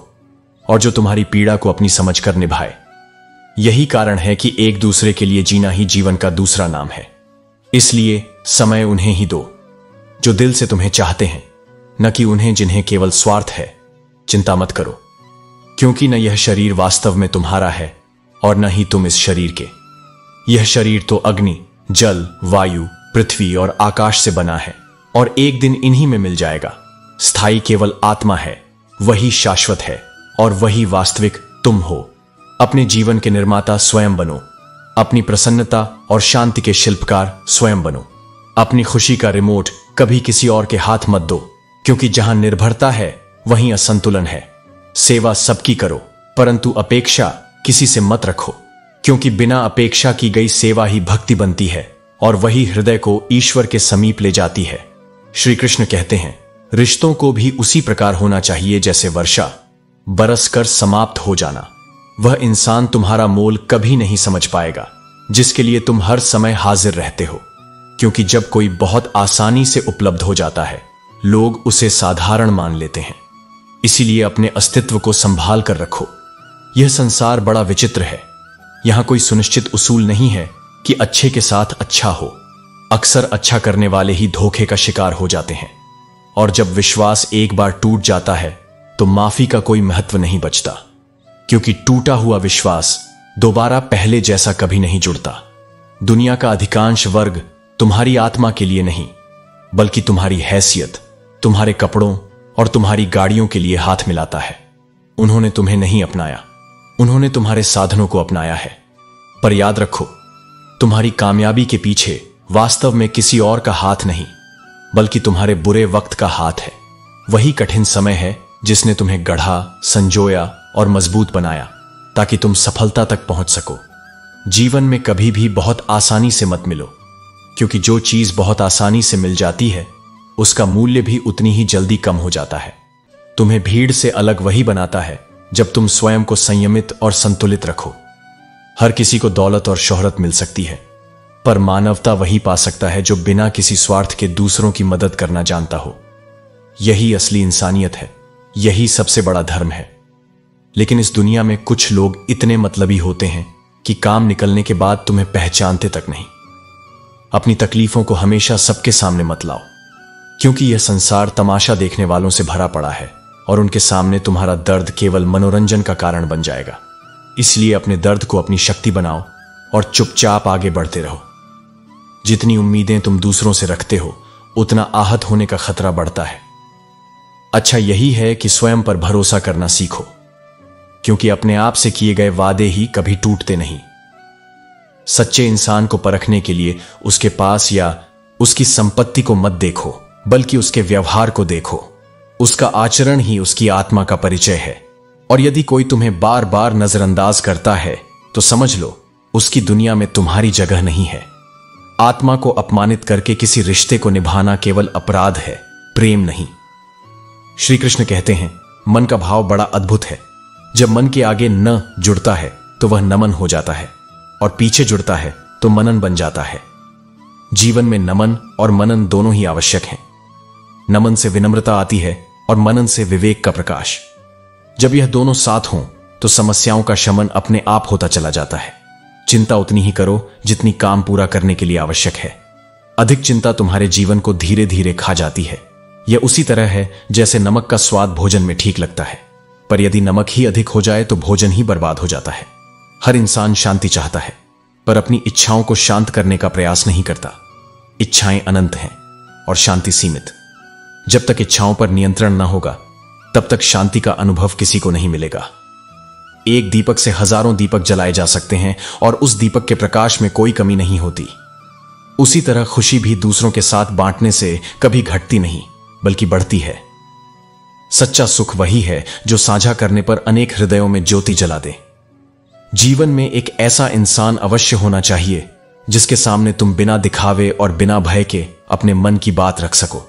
और जो तुम्हारी पीड़ा को अपनी समझकर निभाए। यही कारण है कि एक दूसरे के लिए जीना ही जीवन का दूसरा नाम है। इसलिए समय उन्हें ही दो जो दिल से तुम्हें चाहते हैं, न कि उन्हें जिन्हें केवल स्वार्थ है। चिंता मत करो, क्योंकि न यह शरीर वास्तव में तुम्हारा है और न ही तुम इस शरीर के। यह शरीर तो अग्नि, जल, वायु, पृथ्वी और आकाश से बना है, और एक दिन इन्हीं में मिल जाएगा। स्थायी केवल आत्मा है, वही शाश्वत है, और वही वास्तविक तुम हो। अपने जीवन के निर्माता स्वयं बनो। अपनी प्रसन्नता और शांति के शिल्पकार स्वयं बनो। अपनी खुशी का रिमोट कभी किसी और के हाथ मत दो, क्योंकि जहां निर्भरता है वहीं असंतुलन है। सेवा सबकी करो, परंतु अपेक्षा किसी से मत रखो, क्योंकि बिना अपेक्षा की गई सेवा ही भक्ति बनती है, और वही हृदय को ईश्वर के समीप ले जाती है। श्री कृष्ण कहते हैं, रिश्तों को भी उसी प्रकार होना चाहिए जैसे वर्षा, बरसकर समाप्त हो जाना। वह इंसान तुम्हारा मोल कभी नहीं समझ पाएगा जिसके लिए तुम हर समय हाजिर रहते हो, क्योंकि जब कोई बहुत आसानी से उपलब्ध हो जाता है लोग उसे साधारण मान लेते हैं। इसीलिए अपने अस्तित्व को संभाल कर रखो। यह संसार बड़ा विचित्र है। यहां कोई सुनिश्चित उसूल नहीं है कि अच्छे के साथ अच्छा हो। अक्सर अच्छा करने वाले ही धोखे का शिकार हो जाते हैं, और जब विश्वास एक बार टूट जाता है तो माफी का कोई महत्व नहीं बचता, क्योंकि टूटा हुआ विश्वास दोबारा पहले जैसा कभी नहीं जुड़ता। दुनिया का अधिकांश वर्ग तुम्हारी आत्मा के लिए नहीं, बल्कि तुम्हारी हैसियत, तुम्हारे कपड़ों और तुम्हारी गाड़ियों के लिए हाथ मिलाता है। उन्होंने तुम्हें नहीं अपनाया, उन्होंने तुम्हारे साधनों को अपनाया है। पर याद रखो, तुम्हारी कामयाबी के पीछे वास्तव में किसी और का हाथ नहीं, बल्कि तुम्हारे बुरे वक्त का हाथ है। वही कठिन समय है जिसने तुम्हें गढ़ा, संजोया और मजबूत बनाया ताकि तुम सफलता तक पहुंच सको। जीवन में कभी भी बहुत आसानी से मत मिलो, क्योंकि जो चीज बहुत आसानी से मिल जाती है उसका मूल्य भी उतनी ही जल्दी कम हो जाता है। तुम्हें भीड़ से अलग वही बनाता है जब तुम स्वयं को संयमित और संतुलित रखो। हर किसी को दौलत और शोहरत मिल सकती है, पर मानवता वही पा सकता है जो बिना किसी स्वार्थ के दूसरों की मदद करना जानता हो। यही असली इंसानियत है, यही सबसे बड़ा धर्म है। लेकिन इस दुनिया में कुछ लोग इतने मतलबी होते हैं कि काम निकलने के बाद तुम्हें पहचानते तक नहीं। अपनी तकलीफों को हमेशा सबके सामने मत लाओ, क्योंकि यह संसार तमाशा देखने वालों से भरा पड़ा है और उनके सामने तुम्हारा दर्द केवल मनोरंजन का कारण बन जाएगा। इसलिए अपने दर्द को अपनी शक्ति बनाओ और चुपचाप आगे बढ़ते रहो। जितनी उम्मीदें तुम दूसरों से रखते हो, उतना आहत होने का खतरा बढ़ता है। अच्छा यही है कि स्वयं पर भरोसा करना सीखो, क्योंकि अपने आप से किए गए वादे ही कभी टूटते नहीं। सच्चे इंसान को परखने के लिए उसके पास या उसकी संपत्ति को मत देखो, बल्कि उसके व्यवहार को देखो। उसका आचरण ही उसकी आत्मा का परिचय है। और यदि कोई तुम्हें बार बार नजरअंदाज करता है तो समझ लो उसकी दुनिया में तुम्हारी जगह नहीं है। आत्मा को अपमानित करके किसी रिश्ते को निभाना केवल अपराध है, प्रेम नहीं। श्री कृष्ण कहते हैं, मन का भाव बड़ा अद्भुत है। जब मन के आगे न जुड़ता है तो वह नमन हो जाता है, और पीछे जुड़ता है तो मनन बन जाता है। जीवन में नमन और मनन दोनों ही आवश्यक हैं। नमन से विनम्रता आती है और मनन से विवेक का प्रकाश। जब यह दोनों साथ हों तो समस्याओं का शमन अपने आप होता चला जाता है। चिंता उतनी ही करो जितनी काम पूरा करने के लिए आवश्यक है। अधिक चिंता तुम्हारे जीवन को धीरे धीरे खा जाती है। यह उसी तरह है जैसे नमक का स्वाद भोजन में ठीक लगता है, पर यदि नमक ही अधिक हो जाए तो भोजन ही बर्बाद हो जाता है। हर इंसान शांति चाहता है, पर अपनी इच्छाओं को शांत करने का प्रयास नहीं करता। इच्छाएं अनंत हैं और शांति सीमित। जब तक इच्छाओं पर नियंत्रण न होगा तब तक शांति का अनुभव किसी को नहीं मिलेगा। एक दीपक से हजारों दीपक जलाए जा सकते हैं और उस दीपक के प्रकाश में कोई कमी नहीं होती। उसी तरह खुशी भी दूसरों के साथ बांटने से कभी घटती नहीं, बल्कि बढ़ती है। सच्चा सुख वही है जो साझा करने पर अनेक हृदयों में ज्योति जला दे। जीवन में एक ऐसा इंसान अवश्य होना चाहिए जिसके सामने तुम बिना दिखावे और बिना भय के अपने मन की बात रख सको।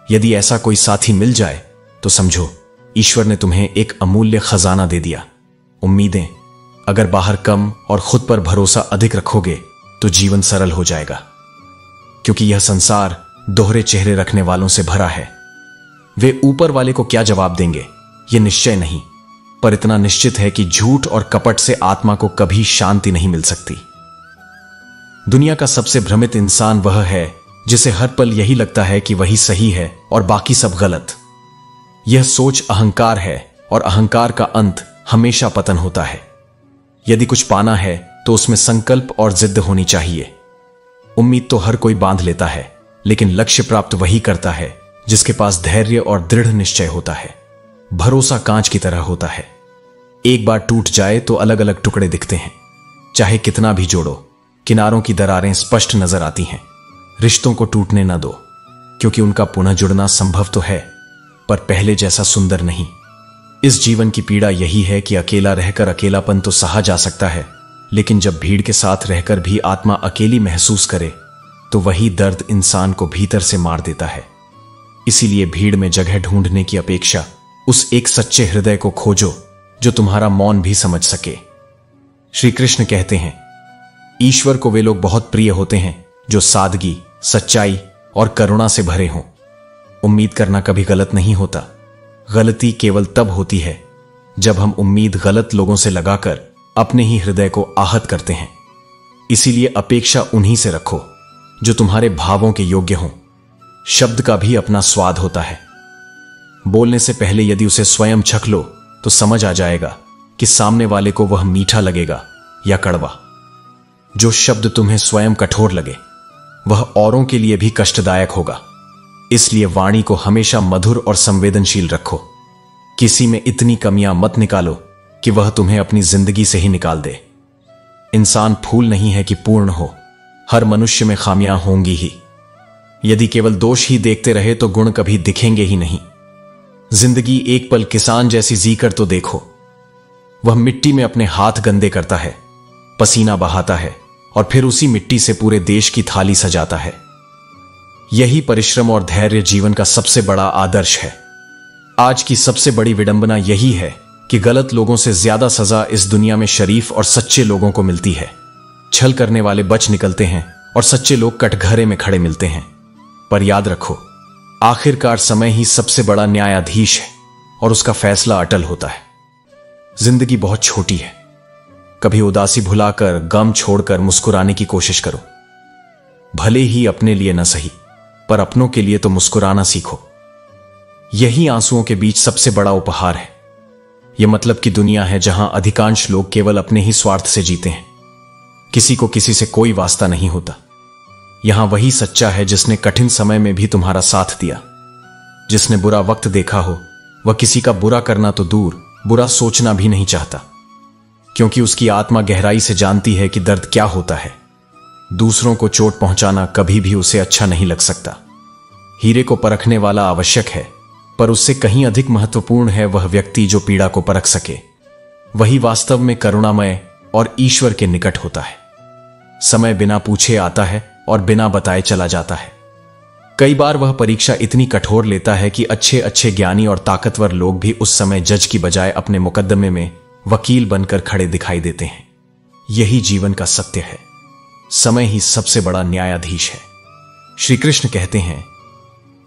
यदि ऐसा कोई साथी मिल जाए तो समझो ईश्वर ने तुम्हें एक अमूल्य खजाना दे दिया। उम्मीदें अगर बाहर कम और खुद पर भरोसा अधिक रखोगे तो जीवन सरल हो जाएगा, क्योंकि यह संसार दोहरे चेहरे रखने वालों से भरा है। वे ऊपर वाले को क्या जवाब देंगे यह निश्चय नहीं, पर इतना निश्चित है कि झूठ और कपट से आत्मा को कभी शांति नहीं मिल सकती। दुनिया का सबसे भ्रमित इंसान वह है जिसे हर पल यही लगता है कि वही सही है और बाकी सब गलत। यह सोच अहंकार है और अहंकार का अंत हमेशा पतन होता है। यदि कुछ पाना है तो उसमें संकल्प और जिद्द होनी चाहिए। उम्मीद तो हर कोई बांध लेता है, लेकिन लक्ष्य प्राप्त वही करता है जिसके पास धैर्य और दृढ़ निश्चय होता है। भरोसा कांच की तरह होता है, एक बार टूट जाए तो अलग अलग टुकड़े दिखते हैं। चाहे कितना भी जोड़ो, किनारों की दरारें स्पष्ट नजर आती हैं। रिश्तों को टूटने न दो, क्योंकि उनका पुनः जुड़ना संभव तो है, पर पहले जैसा सुंदर नहीं। इस जीवन की पीड़ा यही है कि अकेला रहकर अकेलापन तो सहा जा सकता है, लेकिन जब भीड़ के साथ रहकर भी आत्मा अकेली महसूस करे तो वही दर्द इंसान को भीतर से मार देता है। इसीलिए भीड़ में जगह ढूंढने की अपेक्षा उस एक सच्चे हृदय को खोजो जो तुम्हारा मौन भी समझ सके। श्री कृष्ण कहते हैं, ईश्वर को वे लोग बहुत प्रिय होते हैं जो सादगी, सच्चाई और करुणा से भरे हों। उम्मीद करना कभी गलत नहीं होता। गलती केवल तब होती है जब हम उम्मीद गलत लोगों से लगाकर अपने ही हृदय को आहत करते हैं। इसीलिए अपेक्षा उन्हीं से रखो जो तुम्हारे भावों के योग्य हों। शब्द का भी अपना स्वाद होता है। बोलने से पहले यदि उसे स्वयं चख लो तो समझ आ जाएगा कि सामने वाले को वह मीठा लगेगा या कड़वा। जो शब्द तुम्हें स्वयं कठोर लगे वह औरों के लिए भी कष्टदायक होगा। इसलिए वाणी को हमेशा मधुर और संवेदनशील रखो। किसी में इतनी कमियां मत निकालो कि वह तुम्हें अपनी जिंदगी से ही निकाल दे। इंसान फूल नहीं है कि पूर्ण हो, हर मनुष्य में खामियां होंगी ही। यदि केवल दोष ही देखते रहे तो गुण कभी दिखेंगे ही नहीं। जिंदगी एक पल किसान जैसी जीकर तो देखो। वह मिट्टी में अपने हाथ गंदे करता है, पसीना बहाता है और फिर उसी मिट्टी से पूरे देश की थाली सजाता है। यही परिश्रम और धैर्य जीवन का सबसे बड़ा आदर्श है। आज की सबसे बड़ी विडंबना यही है कि गलत लोगों से ज्यादा सजा इस दुनिया में शरीफ और सच्चे लोगों को मिलती है। छल करने वाले बच निकलते हैं और सच्चे लोग कटघरे में खड़े मिलते हैं। पर याद रखो, आखिरकार समय ही सबसे बड़ा न्यायाधीश है और उसका फैसला अटल होता है। जिंदगी बहुत छोटी है। कभी उदासी भुलाकर, गम छोड़कर मुस्कुराने की कोशिश करो। भले ही अपने लिए न सही, पर अपनों के लिए तो मुस्कुराना सीखो। यही आंसुओं के बीच सबसे बड़ा उपहार है। यह मतलब की दुनिया है जहां अधिकांश लोग केवल अपने ही स्वार्थ से जीते हैं। किसी को किसी से कोई वास्ता नहीं होता। यहां वही सच्चा है जिसने कठिन समय में भी तुम्हारा साथ दिया। जिसने बुरा वक्त देखा हो, वह किसी का बुरा करना तो दूर, बुरा सोचना भी नहीं चाहता, क्योंकि उसकी आत्मा गहराई से जानती है कि दर्द क्या होता है। दूसरों को चोट पहुंचाना कभी भी उसे अच्छा नहीं लग सकता। हीरे को परखने वाला आवश्यक है, पर उससे कहीं अधिक महत्वपूर्ण है वह व्यक्ति जो पीड़ा को परख सके। वही वास्तव में करुणामय और ईश्वर के निकट होता है। समय बिना पूछे आता है और बिना बताए चला जाता है। कई बार वह परीक्षा इतनी कठोर लेता है कि अच्छे अच्छे ज्ञानी और ताकतवर लोग भी उस समय जज की बजाय अपने मुकदमे में वकील बनकर खड़े दिखाई देते हैं। यही जीवन का सत्य है। समय ही सबसे बड़ा न्यायाधीश है। श्री कृष्ण कहते हैं,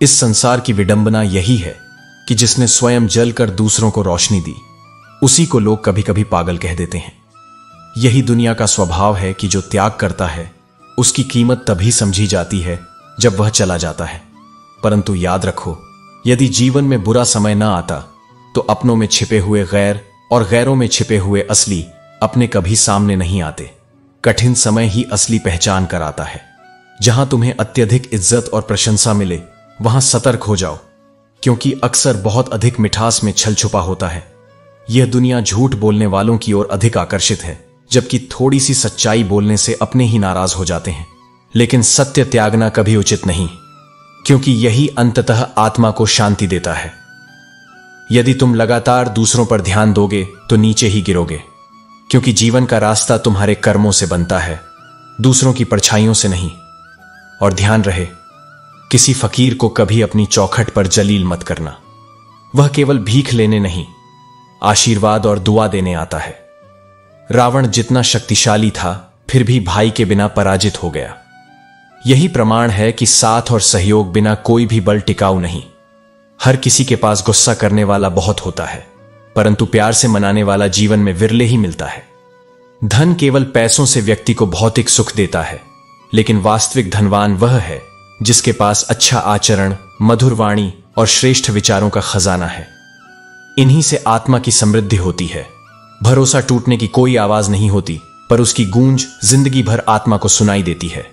इस संसार की विडंबना यही है कि जिसने स्वयं जलकर दूसरों को रोशनी दी, उसी को लोग कभी कभी पागल कह देते हैं। यही दुनिया का स्वभाव है कि जो त्याग करता है उसकी कीमत तभी समझी जाती है जब वह चला जाता है। परंतु याद रखो, यदि जीवन में बुरा समय ना आता तो अपनों में छिपे हुए गैर और गैरों में छिपे हुए असली अपने कभी सामने नहीं आते। कठिन समय ही असली पहचान कराता है। जहां तुम्हें अत्यधिक इज्जत और प्रशंसा मिले, वहां सतर्क हो जाओ, क्योंकि अक्सर बहुत अधिक मिठास में छल छुपा होता है। यह दुनिया झूठ बोलने वालों की ओर अधिक आकर्षित है, जबकि थोड़ी सी सच्चाई बोलने से अपने ही नाराज हो जाते हैं। लेकिन सत्य त्यागना कभी उचित नहीं, क्योंकि यही अंततः आत्मा को शांति देता है। यदि तुम लगातार दूसरों पर ध्यान दोगे तो नीचे ही गिरोगे, क्योंकि जीवन का रास्ता तुम्हारे कर्मों से बनता है, दूसरों की परछाइयों से नहीं। और ध्यान रहे, किसी फकीर को कभी अपनी चौखट पर जलील मत करना। वह केवल भीख लेने नहीं, आशीर्वाद और दुआ देने आता है। रावण जितना शक्तिशाली था, फिर भी भाई के बिना पराजित हो गया। यही प्रमाण है कि साथ और सहयोग बिना कोई भी बल टिकाऊ नहीं। हर किसी के पास गुस्सा करने वाला बहुत होता है, परंतु प्यार से मनाने वाला जीवन में विरले ही मिलता है। धन केवल पैसों से व्यक्ति को भौतिक सुख देता है, लेकिन वास्तविक धनवान वह है जिसके पास अच्छा आचरण, मधुर वाणी और श्रेष्ठ विचारों का खजाना है। इन्हीं से आत्मा की समृद्धि होती है। भरोसा टूटने की कोई आवाज नहीं होती, पर उसकी गूंज जिंदगी भर आत्मा को सुनाई देती है।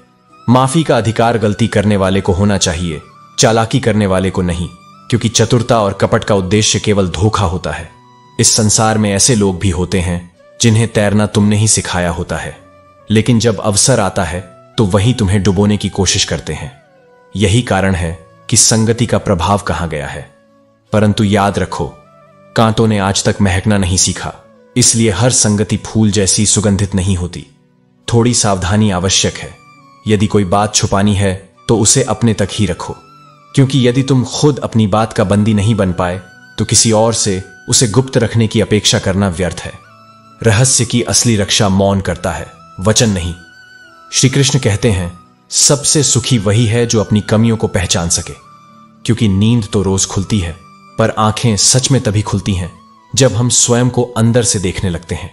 माफी का अधिकार गलती करने वाले को होना चाहिए, चालाकी करने वाले को नहीं, क्योंकि चतुरता और कपट का उद्देश्य केवल धोखा होता है। इस संसार में ऐसे लोग भी होते हैं जिन्हें तैरना तुमने ही सिखाया होता है, लेकिन जब अवसर आता है तो वही तुम्हें डुबोने की कोशिश करते हैं। यही कारण है कि संगति का प्रभाव कहां गया है। परंतु याद रखो, कांटों ने आज तक महकना नहीं सीखा, इसलिए हर संगति फूल जैसी सुगंधित नहीं होती। थोड़ी सावधानी आवश्यक है। यदि कोई बात छुपानी है तो उसे अपने तक ही रखो, क्योंकि यदि तुम खुद अपनी बात का बंदी नहीं बन पाए तो किसी और से उसे गुप्त रखने की अपेक्षा करना व्यर्थ है। रहस्य की असली रक्षा मौन करता है, वचन नहीं। श्री कृष्ण कहते हैं, सबसे सुखी वही है जो अपनी कमियों को पहचान सके, क्योंकि नींद तो रोज खुलती है, पर आंखें सच में तभी खुलती हैं जब हम स्वयं को अंदर से देखने लगते हैं।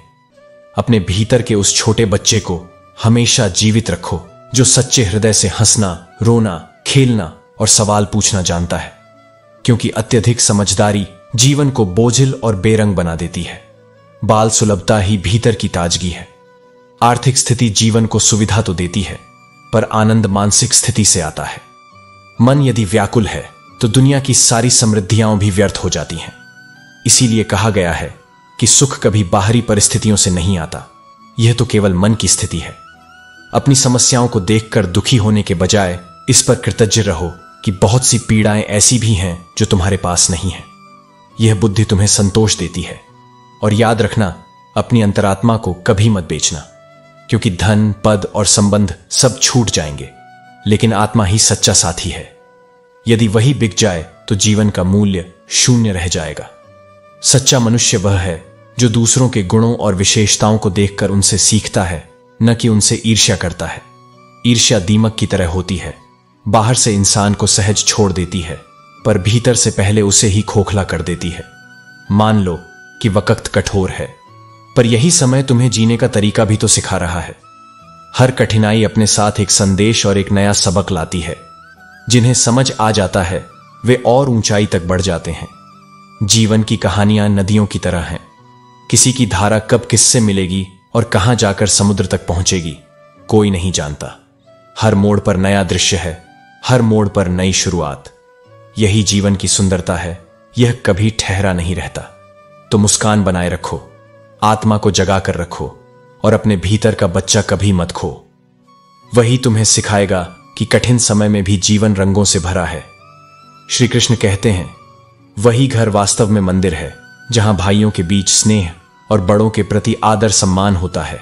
अपने भीतर के उस छोटे बच्चे को हमेशा जीवित रखो, जो सच्चे हृदय से हंसना, रोना, खेलना और सवाल पूछना जानता है, क्योंकि अत्यधिक समझदारी जीवन को बोझिल और बेरंग बना देती है। बाल सुलभता ही भीतर की ताजगी है। आर्थिक स्थिति जीवन को सुविधा तो देती है, पर आनंद मानसिक स्थिति से आता है। मन यदि व्याकुल है तो दुनिया की सारी समृद्धियां भी व्यर्थ हो जाती हैं। इसीलिए कहा गया है कि सुख कभी बाहरी परिस्थितियों से नहीं आता, यह तो केवल मन की स्थिति है। अपनी समस्याओं को देखकर दुखी होने के बजाय इस पर कृतज्ञ रहो कि बहुत सी पीड़ाएं ऐसी भी हैं जो तुम्हारे पास नहीं है। यह बुद्धि तुम्हें संतोष देती है। और याद रखना, अपनी अंतरात्मा को कभी मत बेचना, क्योंकि धन, पद और संबंध सब छूट जाएंगे, लेकिन आत्मा ही सच्चा साथी है। यदि वही बिक जाए तो जीवन का मूल्य शून्य रह जाएगा। सच्चा मनुष्य वह है जो दूसरों के गुणों और विशेषताओं को देखकर उनसे सीखता है, न कि उनसे ईर्ष्या करता है। ईर्ष्या दीमक की तरह होती है, बाहर से इंसान को सहज छोड़ देती है, पर भीतर से पहले उसे ही खोखला कर देती है। मान लो कि वक्त कठोर है, पर यही समय तुम्हें जीने का तरीका भी तो सिखा रहा है। हर कठिनाई अपने साथ एक संदेश और एक नया सबक लाती है। जिन्हें समझ आ जाता है वे और ऊंचाई तक बढ़ जाते हैं। जीवन की कहानियां नदियों की तरह हैं। किसी की धारा कब किससे मिलेगी और कहां जाकर समुद्र तक पहुंचेगी, कोई नहीं जानता। हर मोड़ पर नया दृश्य है, हर मोड़ पर नई शुरुआत। यही जीवन की सुंदरता है, यह कभी ठहरा नहीं रहता। तो मुस्कान बनाए रखो, आत्मा को जगा कर रखो और अपने भीतर का बच्चा कभी मत खो। वही तुम्हें सिखाएगा कि कठिन समय में भी जीवन रंगों से भरा है। श्री कृष्ण कहते हैं, वही घर वास्तव में मंदिर है जहां भाइयों के बीच स्नेह और बड़ों के प्रति आदर सम्मान होता है,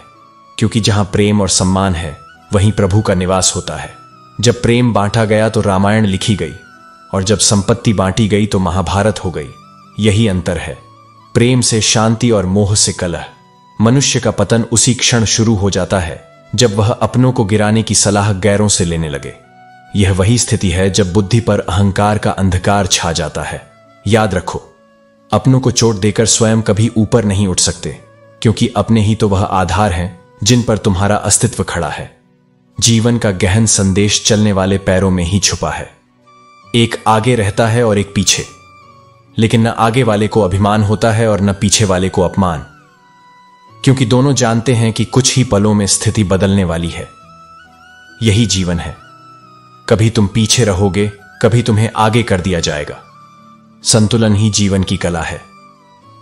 क्योंकि जहां प्रेम और सम्मान है वहीं प्रभु का निवास होता है। जब प्रेम बांटा गया तो रामायण लिखी गई, और जब संपत्ति बांटी गई तो महाभारत हो गई। यही अंतर है, प्रेम से शांति और मोह से कलह। मनुष्य का पतन उसी क्षण शुरू हो जाता है जब वह अपनों को गिराने की सलाह गैरों से लेने लगे। यह वही स्थिति है जब बुद्धि पर अहंकार का अंधकार छा जाता है। याद रखो, अपनों को चोट देकर स्वयं कभी ऊपर नहीं उठ सकते, क्योंकि अपने ही तो वह आधार हैं जिन पर तुम्हारा अस्तित्व खड़ा है। जीवन का गहन संदेश चलने वाले पैरों में ही छुपा है। एक आगे रहता है और एक पीछे, लेकिन न आगे वाले को अभिमान होता है और न पीछे वाले को अपमान, क्योंकि दोनों जानते हैं कि कुछ ही पलों में स्थिति बदलने वाली है। यही जीवन है, कभी तुम पीछे रहोगे, कभी तुम्हें आगे कर दिया जाएगा। संतुलन ही जीवन की कला है।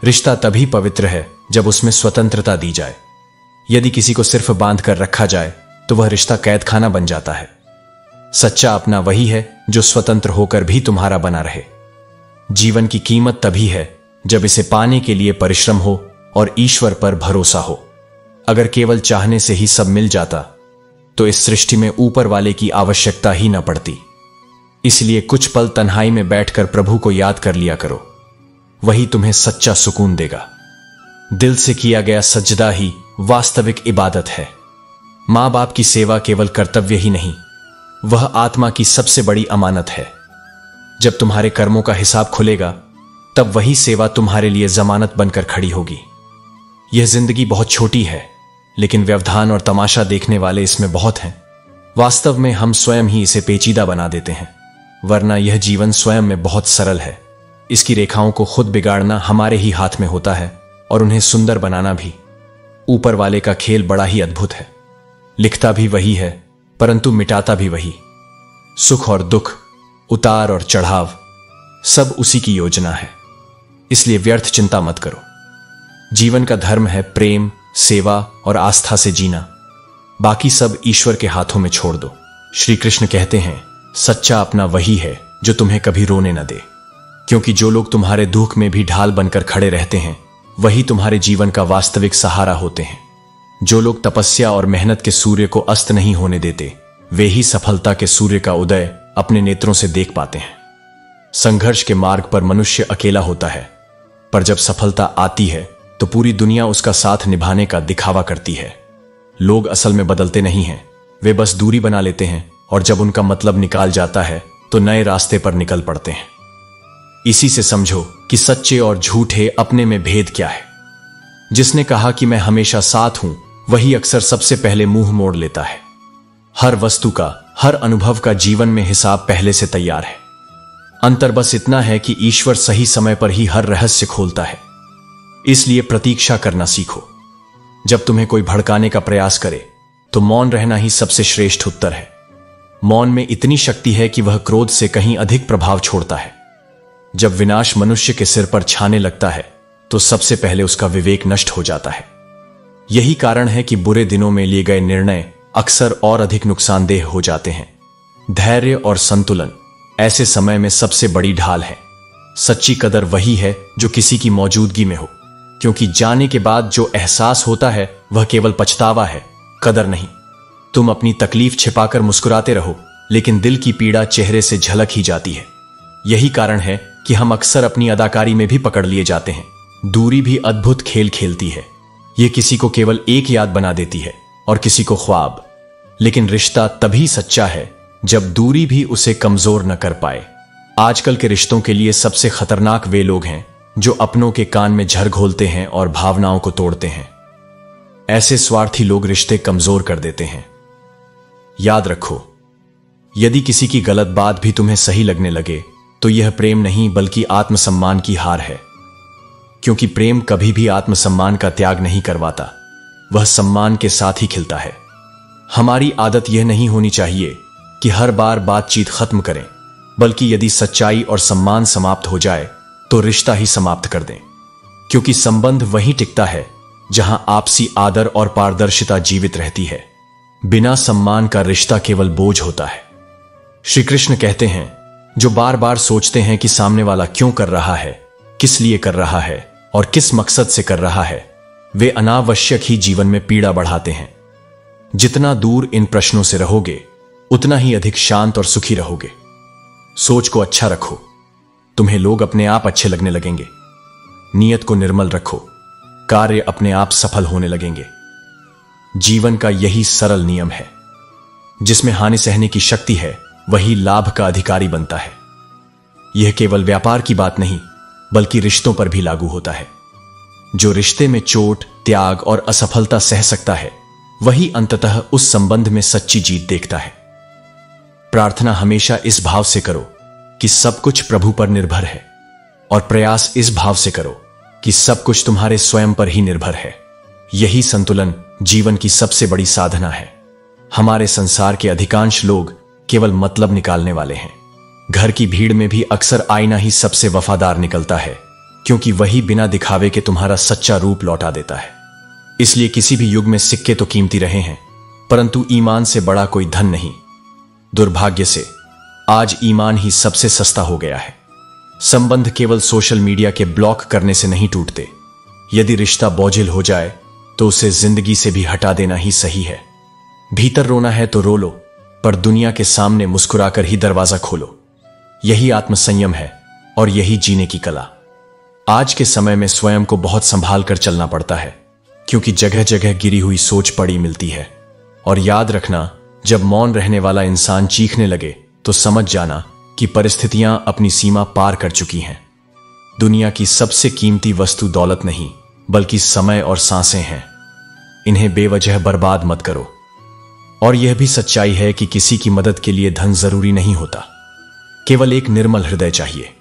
रिश्ता तभी पवित्र है जब उसमें स्वतंत्रता दी जाए। यदि किसी को सिर्फ बांध कर रखा जाए तो वह रिश्ता कैदखाना बन जाता है। सच्चा अपना वही है जो स्वतंत्र होकर भी तुम्हारा बना रहे। जीवन की कीमत तभी है जब इसे पाने के लिए परिश्रम हो और ईश्वर पर भरोसा हो। अगर केवल चाहने से ही सब मिल जाता तो इस सृष्टि में ऊपर वाले की आवश्यकता ही न पड़ती। इसलिए कुछ पल तन्हाई में बैठकर प्रभु को याद कर लिया करो, वही तुम्हें सच्चा सुकून देगा। दिल से किया गया सजदा ही वास्तविक इबादत है। मां बाप की सेवा केवल कर्तव्य ही नहीं, वह आत्मा की सबसे बड़ी अमानत है। जब तुम्हारे कर्मों का हिसाब खुलेगा तब वही सेवा तुम्हारे लिए जमानत बनकर खड़ी होगी। यह जिंदगी बहुत छोटी है, लेकिन व्यवधान और तमाशा देखने वाले इसमें बहुत हैं। वास्तव में हम स्वयं ही इसे पेचीदा बना देते हैं, वरना यह जीवन स्वयं में बहुत सरल है। इसकी रेखाओं को खुद बिगाड़ना हमारे ही हाथ में होता है और उन्हें सुंदर बनाना भी। ऊपर वाले का खेल बड़ा ही अद्भुत है। लिखता भी वही है, परंतु मिटाता भी वही। सुख और दुख, उतार और चढ़ाव, सब उसी की योजना है। इसलिए व्यर्थ चिंता मत करो। जीवन का धर्म है प्रेम, सेवा और आस्था से जीना। बाकी सब ईश्वर के हाथों में छोड़ दो। श्री कृष्ण कहते हैं, सच्चा अपना वही है जो तुम्हें कभी रोने न दे, क्योंकि जो लोग तुम्हारे दुख में भी ढाल बनकर खड़े रहते हैं वही तुम्हारे जीवन का वास्तविक सहारा होते हैं। जो लोग तपस्या और मेहनत के सूर्य को अस्त नहीं होने देते, वे ही सफलता के सूर्य का उदय अपने नेत्रों से देख पाते हैं। संघर्ष के मार्ग पर मनुष्य अकेला होता है, पर जब सफलता आती है तो पूरी दुनिया उसका साथ निभाने का दिखावा करती है। लोग असल में बदलते नहीं हैं, वे बस दूरी बना लेते हैं और जब उनका मतलब निकाल जाता है तो नए रास्ते पर निकल पड़ते हैं। इसी से समझो कि सच्चे और झूठे अपने में भेद क्या है। जिसने कहा कि मैं हमेशा साथ हूं, वही अक्सर सबसे पहले मुंह मोड़ लेता है। हर वस्तु का, हर अनुभव का जीवन में हिसाब पहले से तैयार है। अंतर बस इतना है कि ईश्वर सही समय पर ही हर रहस्य खोलता है। इसलिए प्रतीक्षा करना सीखो। जब तुम्हें कोई भड़काने का प्रयास करे तो मौन रहना ही सबसे श्रेष्ठ उत्तर है। मौन में इतनी शक्ति है कि वह क्रोध से कहीं अधिक प्रभाव छोड़ता है। जब विनाश मनुष्य के सिर पर छाने लगता है तो सबसे पहले उसका विवेक नष्ट हो जाता है। यही कारण है कि बुरे दिनों में लिए गए निर्णय अक्सर और अधिक नुकसानदेह हो जाते हैं। धैर्य और संतुलन ऐसे समय में सबसे बड़ी ढाल है। सच्ची कदर वही है जो किसी की मौजूदगी में हो, क्योंकि जाने के बाद जो एहसास होता है वह केवल पछतावा है, कदर नहीं। तुम अपनी तकलीफ छिपाकर मुस्कुराते रहो, लेकिन दिल की पीड़ा चेहरे से झलक ही जाती है। यही कारण है कि हम अक्सर अपनी अदाकारी में भी पकड़ लिए जाते हैं। दूरी भी अद्भुत खेल खेलती है। यह किसी को केवल एक याद बना देती है और किसी को ख्वाब। लेकिन रिश्ता तभी सच्चा है जब दूरी भी उसे कमजोर न कर पाए। आजकल के रिश्तों के लिए सबसे खतरनाक वे लोग हैं जो अपनों के कान में झर घोलते हैं और भावनाओं को तोड़ते हैं। ऐसे स्वार्थी लोग रिश्ते कमजोर कर देते हैं। याद रखो, यदि किसी की गलत बात भी तुम्हें सही लगने लगे तो यह प्रेम नहीं बल्कि आत्मसम्मान की हार है। क्योंकि प्रेम कभी भी आत्मसम्मान का त्याग नहीं करवाता, वह सम्मान के साथ ही खिलता है। हमारी आदत यह नहीं होनी चाहिए कि हर बार बातचीत खत्म करें, बल्कि यदि सच्चाई और सम्मान समाप्त हो जाए तो रिश्ता ही समाप्त कर दें। क्योंकि संबंध वहीं टिकता है जहां आपसी आदर और पारदर्शिता जीवित रहती है। बिना सम्मान का रिश्ता केवल बोझ होता है। श्री कृष्ण कहते हैं, जो बार बार सोचते हैं कि सामने वाला क्यों कर रहा है, किस लिए कर रहा है और किस मकसद से कर रहा है, वे अनावश्यक ही जीवन में पीड़ा बढ़ाते हैं। जितना दूर इन प्रश्नों से रहोगे, उतना ही अधिक शांत और सुखी रहोगे। सोच को अच्छा रखो, तुम्हें लोग अपने आप अच्छे लगने लगेंगे। नीयत को निर्मल रखो, कार्य अपने आप सफल होने लगेंगे। जीवन का यही सरल नियम है। जिसमें हानि सहने की शक्ति है, वही लाभ का अधिकारी बनता है। यह केवल व्यापार की बात नहीं, बल्कि रिश्तों पर भी लागू होता है। जो रिश्ते में चोट, त्याग और असफलता सह सकता है, वही अंततः उस संबंध में सच्ची जीत देखता है। प्रार्थना हमेशा इस भाव से करो कि सब कुछ प्रभु पर निर्भर है, और प्रयास इस भाव से करो कि सब कुछ तुम्हारे स्वयं पर ही निर्भर है। यही संतुलन जीवन की सबसे बड़ी साधना है। हमारे संसार के अधिकांश लोग केवल मतलब निकालने वाले हैं। घर की भीड़ में भी अक्सर आईना ही सबसे वफादार निकलता है, क्योंकि वही बिना दिखावे के तुम्हारा सच्चा रूप लौटा देता है। इसलिए किसी भी युग में सिक्के तो कीमती रहे हैं, परंतु ईमान से बड़ा कोई धन नहीं। दुर्भाग्य से आज ईमान ही सबसे सस्ता हो गया है। संबंध केवल सोशल मीडिया के ब्लॉक करने से नहीं टूटते। यदि रिश्ता बोझिल हो जाए तो उसे जिंदगी से भी हटा देना ही सही है। भीतर रोना है तो रो लो, पर दुनिया के सामने मुस्कुराकर ही दरवाजा खोलो। यही आत्मसंयम है और यही जीने की कला। आज के समय में स्वयं को बहुत संभाल कर चलना पड़ता है, क्योंकि जगह जगह गिरी हुई सोच पड़ी मिलती है। और याद रखना, जब मौन रहने वाला इंसान चीखने लगे तो समझ जाना कि परिस्थितियां अपनी सीमा पार कर चुकी हैं। दुनिया की सबसे कीमती वस्तु दौलत नहीं, बल्कि समय और सांसें हैं। इन्हें बेवजह बर्बाद मत करो। और यह भी सच्चाई है कि किसी की मदद के लिए धन जरूरी नहीं होता, केवल एक निर्मल हृदय चाहिए।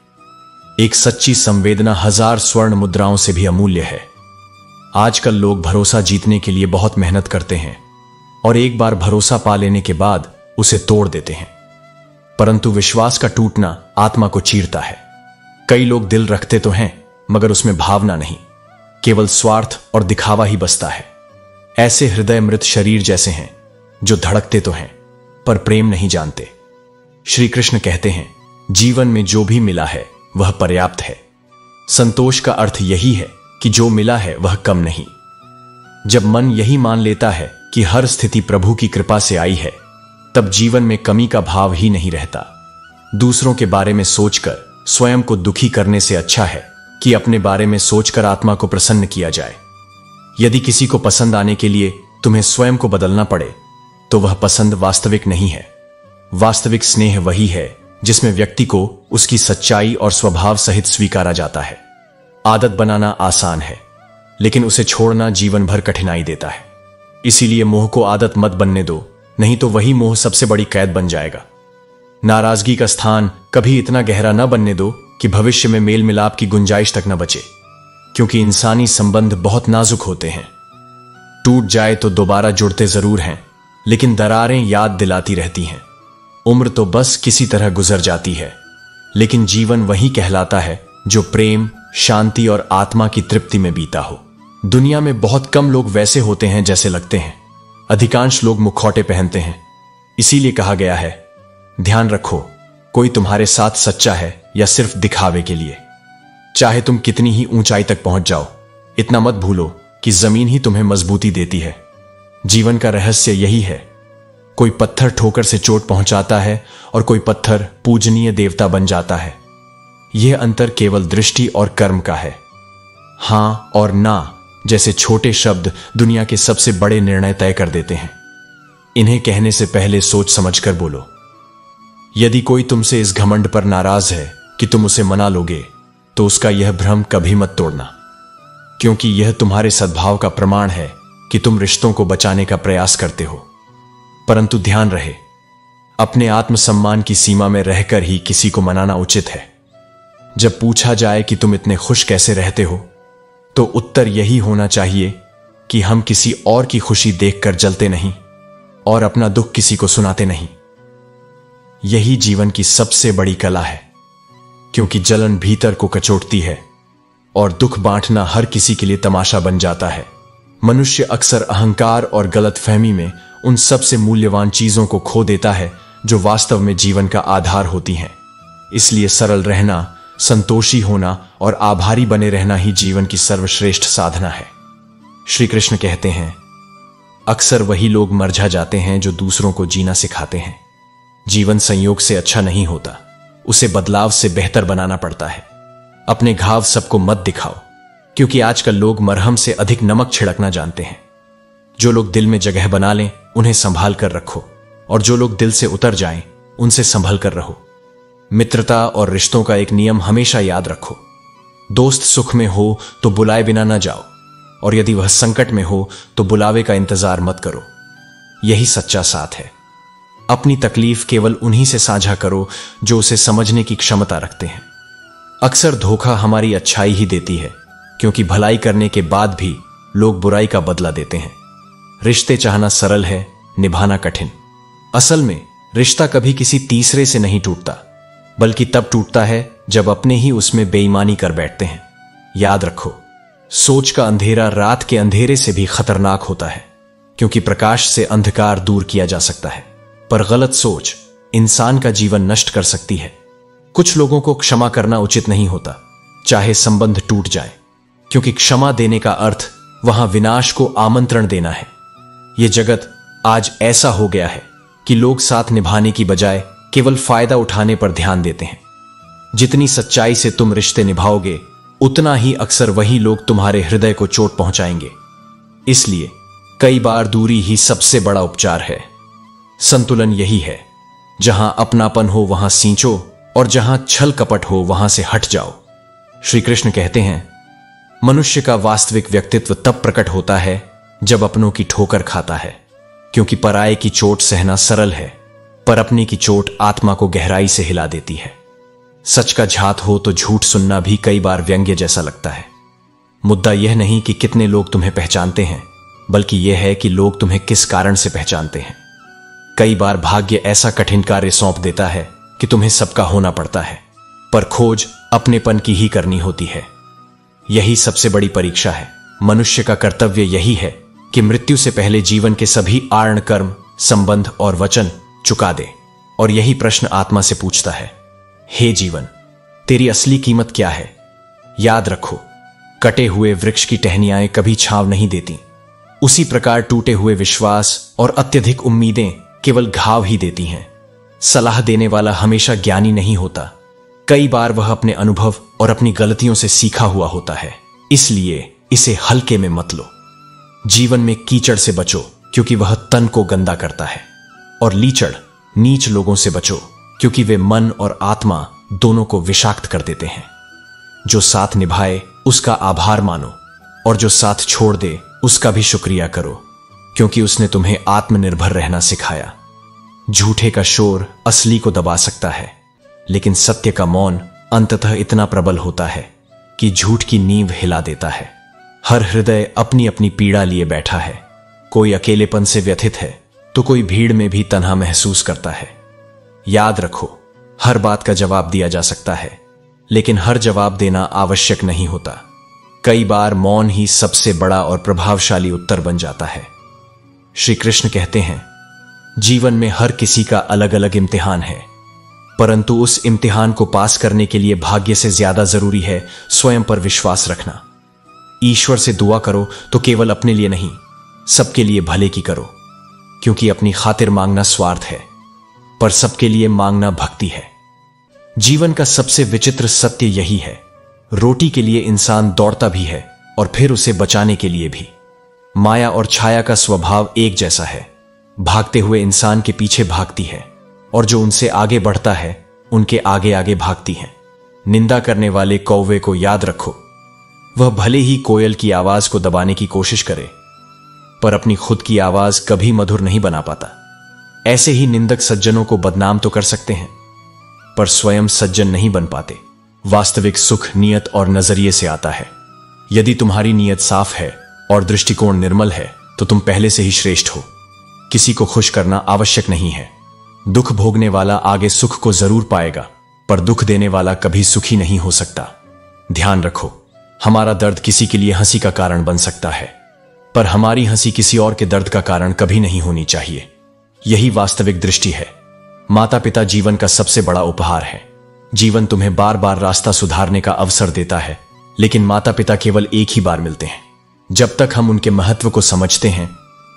एक सच्ची संवेदना 1000 स्वर्ण मुद्राओं से भी अमूल्य है। आजकल लोग भरोसा जीतने के लिए बहुत मेहनत करते हैं और एक बार भरोसा पा लेने के बाद उसे तोड़ देते हैं। परंतु विश्वास का टूटना आत्मा को चीरता है। कई लोग दिल रखते तो हैं, मगर उसमें भावना नहीं, केवल स्वार्थ और दिखावा ही बसता है। ऐसे हृदय मृत शरीर जैसे हैं, जो धड़कते तो हैं पर प्रेम नहीं जानते। श्री कृष्ण कहते हैं, जीवन में जो भी मिला है वह पर्याप्त है। संतोष का अर्थ यही है कि जो मिला है वह कम नहीं। जब मन यही मान लेता है कि हर स्थिति प्रभु की कृपा से आई है, तब जीवन में कमी का भाव ही नहीं रहता। दूसरों के बारे में सोचकर स्वयं को दुखी करने से अच्छा है कि अपने बारे में सोचकर आत्मा को प्रसन्न किया जाए। यदि किसी को पसंद आने के लिए तुम्हें स्वयं को बदलना पड़े, तो वह पसंद वास्तविक नहीं है। वास्तविक स्नेह वही है जिसमें व्यक्ति को उसकी सच्चाई और स्वभाव सहित स्वीकारा जाता है। आदत बनाना आसान है, लेकिन उसे छोड़ना जीवन भर कठिनाई देता है। इसीलिए मोह को आदत मत बनने दो, नहीं तो वही मोह सबसे बड़ी कैद बन जाएगा। नाराजगी का स्थान कभी इतना गहरा न बनने दो कि भविष्य में मेल मिलाप की गुंजाइश तक न बचे, क्योंकि इंसानी संबंध बहुत नाजुक होते हैं। टूट जाए तो दोबारा जुड़ते जरूर हैं, लेकिन दरारें याद दिलाती रहती हैं। उम्र तो बस किसी तरह गुजर जाती है, लेकिन जीवन वही कहलाता है जो प्रेम, शांति और आत्मा की तृप्ति में बीता हो। दुनिया में बहुत कम लोग वैसे होते हैं जैसे लगते हैं। अधिकांश लोग मुखौटे पहनते हैं। इसीलिए कहा गया है, ध्यान रखो, कोई तुम्हारे साथ सच्चा है या सिर्फ दिखावे के लिए। चाहे तुम कितनी ही ऊंचाई तक पहुंच जाओ, इतना मत भूलो कि जमीन ही तुम्हें मजबूती देती है। जीवन का रहस्य यही है, कोई पत्थर ठोकर से चोट पहुंचाता है और कोई पत्थर पूजनीय देवता बन जाता है। यह अंतर केवल दृष्टि और कर्म का है। हां और ना जैसे छोटे शब्द दुनिया के सबसे बड़े निर्णय तय कर देते हैं। इन्हें कहने से पहले सोच समझकर बोलो। यदि कोई तुमसे इस घमंड पर नाराज है कि तुम उसे मना लोगे, तो उसका यह भ्रम कभी मत तोड़ना, क्योंकि यह तुम्हारे सद्भाव का प्रमाण है कि तुम रिश्तों को बचाने का प्रयास करते हो। परंतु ध्यान रहे, अपने आत्मसम्मान की सीमा में रहकर ही किसी को मनाना उचित है। जब पूछा जाए कि तुम इतने खुश कैसे रहते हो, तो उत्तर यही होना चाहिए कि हम किसी और की खुशी देखकर जलते नहीं और अपना दुख किसी को सुनाते नहीं। यही जीवन की सबसे बड़ी कला है, क्योंकि जलन भीतर को कचोटती है और दुख बांटना हर किसी के लिए तमाशा बन जाता है। मनुष्य अक्सर अहंकार और गलतफहमी में उन सबसे मूल्यवान चीजों को खो देता है जो वास्तव में जीवन का आधार होती हैं। इसलिए सरल रहना, संतोषी होना और आभारी बने रहना ही जीवन की सर्वश्रेष्ठ साधना है। श्री कृष्ण कहते हैं, अक्सर वही लोग मरझा जाते हैं जो दूसरों को जीना सिखाते हैं। जीवन संयोग से अच्छा नहीं होता, उसे बदलाव से बेहतर बनाना पड़ता है। अपने घाव सबको मत दिखाओ, क्योंकि आजकल लोग मरहम से अधिक नमक छिड़कना जानते हैं। जो लोग दिल में जगह बना लें, उन्हें संभाल कर रखो, और जो लोग दिल से उतर जाएं, उनसे संभल कर रहो। मित्रता और रिश्तों का एक नियम हमेशा याद रखो, दोस्त सुख में हो तो बुलाए बिना न जाओ, और यदि वह संकट में हो तो बुलावे का इंतजार मत करो। यही सच्चा साथ है। अपनी तकलीफ केवल उन्हीं से साझा करो जो उसे समझने की क्षमता रखते हैं। अक्सर धोखा हमारी अच्छाई ही देती है, क्योंकि भलाई करने के बाद भी लोग बुराई का बदला देते हैं। रिश्ते चाहना सरल है, निभाना कठिन। असल में रिश्ता कभी किसी तीसरे से नहीं टूटता, बल्कि तब टूटता है जब अपने ही उसमें बेईमानी कर बैठते हैं। याद रखो, सोच का अंधेरा रात के अंधेरे से भी खतरनाक होता है, क्योंकि प्रकाश से अंधकार दूर किया जा सकता है, पर गलत सोच इंसान का जीवन नष्ट कर सकती है। कुछ लोगों को क्षमा करना उचित नहीं होता, चाहे संबंध टूट जाए, क्योंकि क्षमा देने का अर्थ वहां विनाश को आमंत्रण देना है। यह जगत आज ऐसा हो गया है कि लोग साथ निभाने की बजाय केवल फायदा उठाने पर ध्यान देते हैं। जितनी सच्चाई से तुम रिश्ते निभाओगे, उतना ही अक्सर वही लोग तुम्हारे हृदय को चोट पहुंचाएंगे। इसलिए कई बार दूरी ही सबसे बड़ा उपचार है। संतुलन यही है, जहां अपनापन हो वहां सींचो, और जहां छल कपट हो वहां से हट जाओ। श्री कृष्ण कहते हैं, मनुष्य का वास्तविक व्यक्तित्व तब प्रकट होता है जब अपनों की ठोकर खाता है, क्योंकि पराये की चोट सहना सरल है, पर अपने की चोट आत्मा को गहराई से हिला देती है। सच का झात हो तो झूठ सुनना भी कई बार व्यंग्य जैसा लगता है। मुद्दा यह नहीं कि कितने लोग तुम्हें पहचानते हैं, बल्कि यह है कि लोग तुम्हें किस कारण से पहचानते हैं। कई बार भाग्य ऐसा कठिन कार्य सौंप देता है कि तुम्हें सबका होना पड़ता है, पर खोज अपनेपन की ही करनी होती है। यही सबसे बड़ी परीक्षा है। मनुष्य का कर्तव्य यही है कि मृत्यु से पहले जीवन के सभी आर्ण कर्म, संबंध और वचन चुका दे, और यही प्रश्न आत्मा से पूछता है, हे जीवन, तेरी असली कीमत क्या है? याद रखो, कटे हुए वृक्ष की टहनियाएं कभी छांव नहीं देती। उसी प्रकार टूटे हुए विश्वास और अत्यधिक उम्मीदें केवल घाव ही देती हैं। सलाह देने वाला हमेशा ज्ञानी नहीं होता, कई बार वह अपने अनुभव और अपनी गलतियों से सीखा हुआ होता है। इसलिए इसे हल्के में मत लो। जीवन में कीचड़ से बचो, क्योंकि वह तन को गंदा करता है, और लीचड़ नीच लोगों से बचो, क्योंकि वे मन और आत्मा दोनों को विषाक्त कर देते हैं। जो साथ निभाए उसका आभार मानो, और जो साथ छोड़ दे उसका भी शुक्रिया करो, क्योंकि उसने तुम्हें आत्मनिर्भर रहना सिखाया। झूठे का शोर असली को दबा सकता है, लेकिन सत्य का मौन अंततः इतना प्रबल होता है कि झूठ की नींव हिला देता है। हर हृदय अपनी अपनी पीड़ा लिए बैठा है। कोई अकेलेपन से व्यथित है तो कोई भीड़ में भी तन्हा महसूस करता है। याद रखो, हर बात का जवाब दिया जा सकता है, लेकिन हर जवाब देना आवश्यक नहीं होता। कई बार मौन ही सबसे बड़ा और प्रभावशाली उत्तर बन जाता है। श्री कृष्ण कहते हैं, जीवन में हर किसी का अलग अलग इम्तिहान है, परंतु उस इम्तिहान को पास करने के लिए भाग्य से ज्यादा जरूरी है स्वयं पर विश्वास रखना। ईश्वर से दुआ करो तो केवल अपने लिए नहीं, सबके लिए भले की करो, क्योंकि अपनी खातिर मांगना स्वार्थ है, पर सबके लिए मांगना भक्ति है। जीवन का सबसे विचित्र सत्य यही है, रोटी के लिए इंसान दौड़ता भी है और फिर उसे बचाने के लिए भी। माया और छाया का स्वभाव एक जैसा है, भागते हुए इंसान के पीछे भागती है और जो उनसे आगे बढ़ता है उनके आगे आगे भागती है। निंदा करने वाले कौवे को याद रखो, वह भले ही कोयल की आवाज को दबाने की कोशिश करे, पर अपनी खुद की आवाज कभी मधुर नहीं बना पाता। ऐसे ही निंदक सज्जनों को बदनाम तो कर सकते हैं, पर स्वयं सज्जन नहीं बन पाते। वास्तविक सुख नियत और नजरिए से आता है। यदि तुम्हारी नियत साफ है और दृष्टिकोण निर्मल है तो तुम पहले से ही श्रेष्ठ हो। किसी को खुश करना आवश्यक नहीं है। दुख भोगने वाला आगे सुख को जरूर पाएगा, पर दुख देने वाला कभी सुखी नहीं हो सकता। ध्यान रखो, हमारा दर्द किसी के लिए हंसी का कारण बन सकता है, पर हमारी हंसी किसी और के दर्द का कारण कभी नहीं होनी चाहिए। यही वास्तविक दृष्टि है। माता पिता जीवन का सबसे बड़ा उपहार है। जीवन तुम्हें बार बार रास्ता सुधारने का अवसर देता है, लेकिन माता पिता केवल एक ही बार मिलते हैं। जब तक हम उनके महत्व को समझते हैं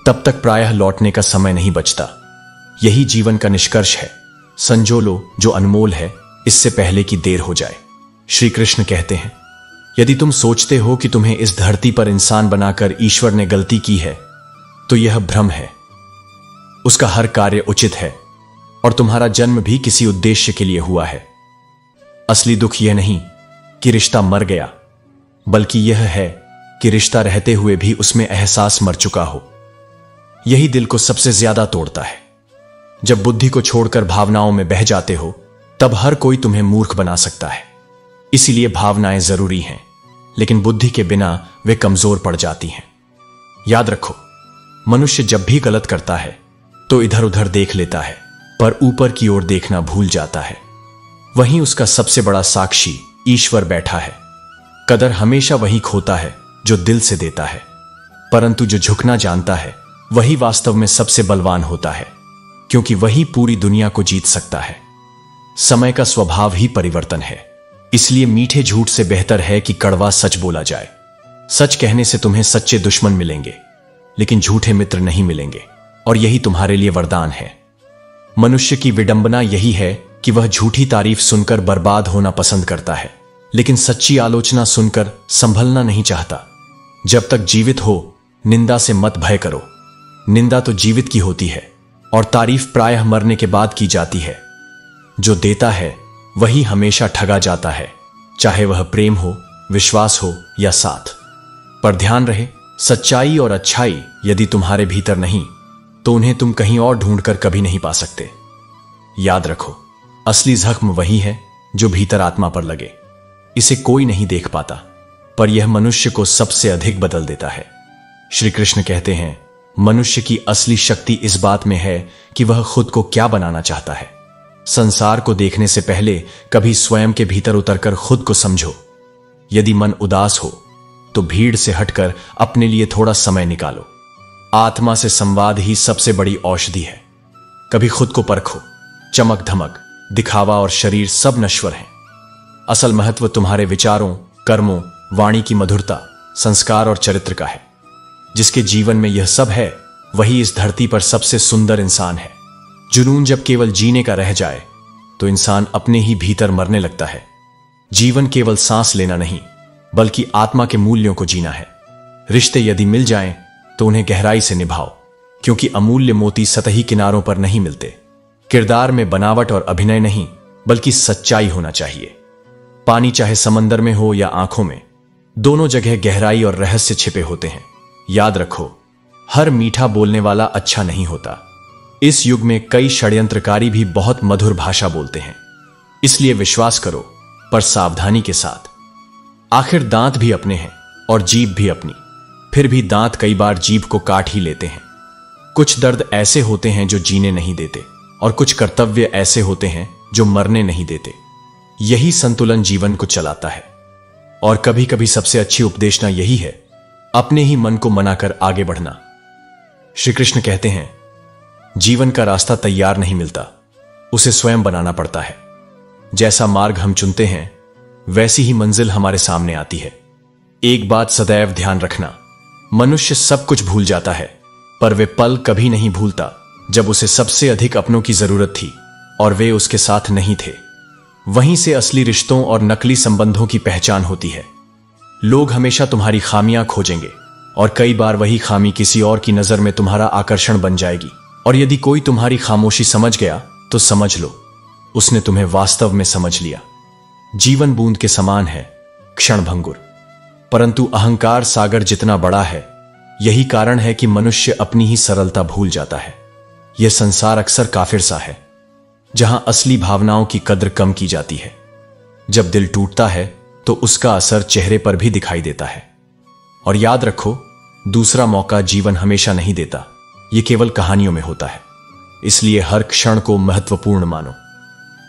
तब तक प्रायः लौटने का समय नहीं बचता। यही जीवन का निष्कर्ष है। संजो लो जो अनमोल है, इससे पहले कि देर हो जाए। श्री कृष्ण कहते हैं, यदि तुम सोचते हो कि तुम्हें इस धरती पर इंसान बनाकर ईश्वर ने गलती की है तो यह भ्रम है। उसका हर कार्य उचित है और तुम्हारा जन्म भी किसी उद्देश्य के लिए हुआ है। असली दुख यह नहीं कि रिश्ता मर गया, बल्कि यह है कि रिश्ता रहते हुए भी उसमें एहसास मर चुका हो। यही दिल को सबसे ज्यादा तोड़ता है। जब बुद्धि को छोड़कर भावनाओं में बह जाते हो तब हर कोई तुम्हें मूर्ख बना सकता है। इसीलिए भावनाएं जरूरी हैं, लेकिन बुद्धि के बिना वे कमजोर पड़ जाती हैं। याद रखो, मनुष्य जब भी गलत करता है तो इधर उधर देख लेता है, पर ऊपर की ओर देखना भूल जाता है। वहीं उसका सबसे बड़ा साक्षी ईश्वर बैठा है। कदर हमेशा वही खोता है जो दिल से देता है, परंतु जो झुकना जानता है वही वास्तव में सबसे बलवान होता है, क्योंकि वही पूरी दुनिया को जीत सकता है। समय का स्वभाव ही परिवर्तन है, इसलिए मीठे झूठ से बेहतर है कि कड़वा सच बोला जाए। सच कहने से तुम्हें सच्चे दुश्मन मिलेंगे, लेकिन झूठे मित्र नहीं मिलेंगे, और यही तुम्हारे लिए वरदान है। मनुष्य की विडंबना यही है कि वह झूठी तारीफ सुनकर बर्बाद होना पसंद करता है, लेकिन सच्ची आलोचना सुनकर संभलना नहीं चाहता। जब तक जीवित हो निंदा से मत भय करो। निंदा तो जीवित की होती है और तारीफ प्रायः मरने के बाद की जाती है। जो देता है वही हमेशा ठगा जाता है, चाहे वह प्रेम हो, विश्वास हो या साथ। पर ध्यान रहे, सच्चाई और अच्छाई यदि तुम्हारे भीतर नहीं तो उन्हें तुम कहीं और ढूंढकर कभी नहीं पा सकते। याद रखो, असली जख्म वही है जो भीतर आत्मा पर लगे। इसे कोई नहीं देख पाता, पर यह मनुष्य को सबसे अधिक बदल देता है। श्री कृष्ण कहते हैं, मनुष्य की असली शक्ति इस बात में है कि वह खुद को क्या बनाना चाहता है। संसार को देखने से पहले कभी स्वयं के भीतर उतरकर खुद को समझो। यदि मन उदास हो तो भीड़ से हटकर अपने लिए थोड़ा समय निकालो। आत्मा से संवाद ही सबसे बड़ी औषधि है। कभी खुद को परखो। चमक धमक, दिखावा और शरीर सब नश्वर हैं। असल महत्व तुम्हारे विचारों, कर्मों, वाणी की मधुरता, संस्कार और चरित्र का है। जिसके जीवन में यह सब है वही इस धरती पर सबसे सुंदर इंसान है। जुनून जब केवल जीने का रह जाए तो इंसान अपने ही भीतर मरने लगता है। जीवन केवल सांस लेना नहीं, बल्कि आत्मा के मूल्यों को जीना है। रिश्ते यदि मिल जाएं तो उन्हें गहराई से निभाओ, क्योंकि अमूल्य मोती सतही किनारों पर नहीं मिलते। किरदार में बनावट और अभिनय नहीं, बल्कि सच्चाई होना चाहिए। पानी चाहे समंदर में हो या आंखों में, दोनों जगह गहराई और रहस्य छिपे होते हैं। याद रखो, हर मीठा बोलने वाला अच्छा नहीं होता। इस युग में कई षड्यंत्रकारी भी बहुत मधुर भाषा बोलते हैं, इसलिए विश्वास करो, पर सावधानी के साथ। आखिर दांत भी अपने हैं और जीभ भी अपनी, फिर भी दांत कई बार जीभ को काट ही लेते हैं। कुछ दर्द ऐसे होते हैं जो जीने नहीं देते, और कुछ कर्तव्य ऐसे होते हैं जो मरने नहीं देते। यही संतुलन जीवन को चलाता है। और कभी कभी सबसे अच्छी उपदेशना यही है, अपने ही मन को मनाकर आगे बढ़ना। श्री कृष्ण कहते हैं, जीवन का रास्ता तैयार नहीं मिलता, उसे स्वयं बनाना पड़ता है। जैसा मार्ग हम चुनते हैं वैसी ही मंजिल हमारे सामने आती है। एक बात सदैव ध्यान रखना, मनुष्य सब कुछ भूल जाता है, पर वे पल कभी नहीं भूलता जब उसे सबसे अधिक अपनों की जरूरत थी और वे उसके साथ नहीं थे। वहीं से असली रिश्तों और नकली संबंधों की पहचान होती है। लोग हमेशा तुम्हारी खामियां खोजेंगे और कई बार वही खामी किसी और की नजर में तुम्हारा आकर्षण बन जाएगी। और यदि कोई तुम्हारी खामोशी समझ गया तो समझ लो उसने तुम्हें वास्तव में समझ लिया। जीवन बूंद के समान है, क्षणभंगुर, परंतु अहंकार सागर जितना बड़ा है। यही कारण है कि मनुष्य अपनी ही सरलता भूल जाता है। यह संसार अक्सर काफिर सा है, जहां असली भावनाओं की कद्र कम की जाती है। जब दिल टूटता है तो उसका असर चेहरे पर भी दिखाई देता है। और याद रखो, दूसरा मौका जीवन हमेशा नहीं देता, यह केवल कहानियों में होता है। इसलिए हर क्षण को महत्वपूर्ण मानो।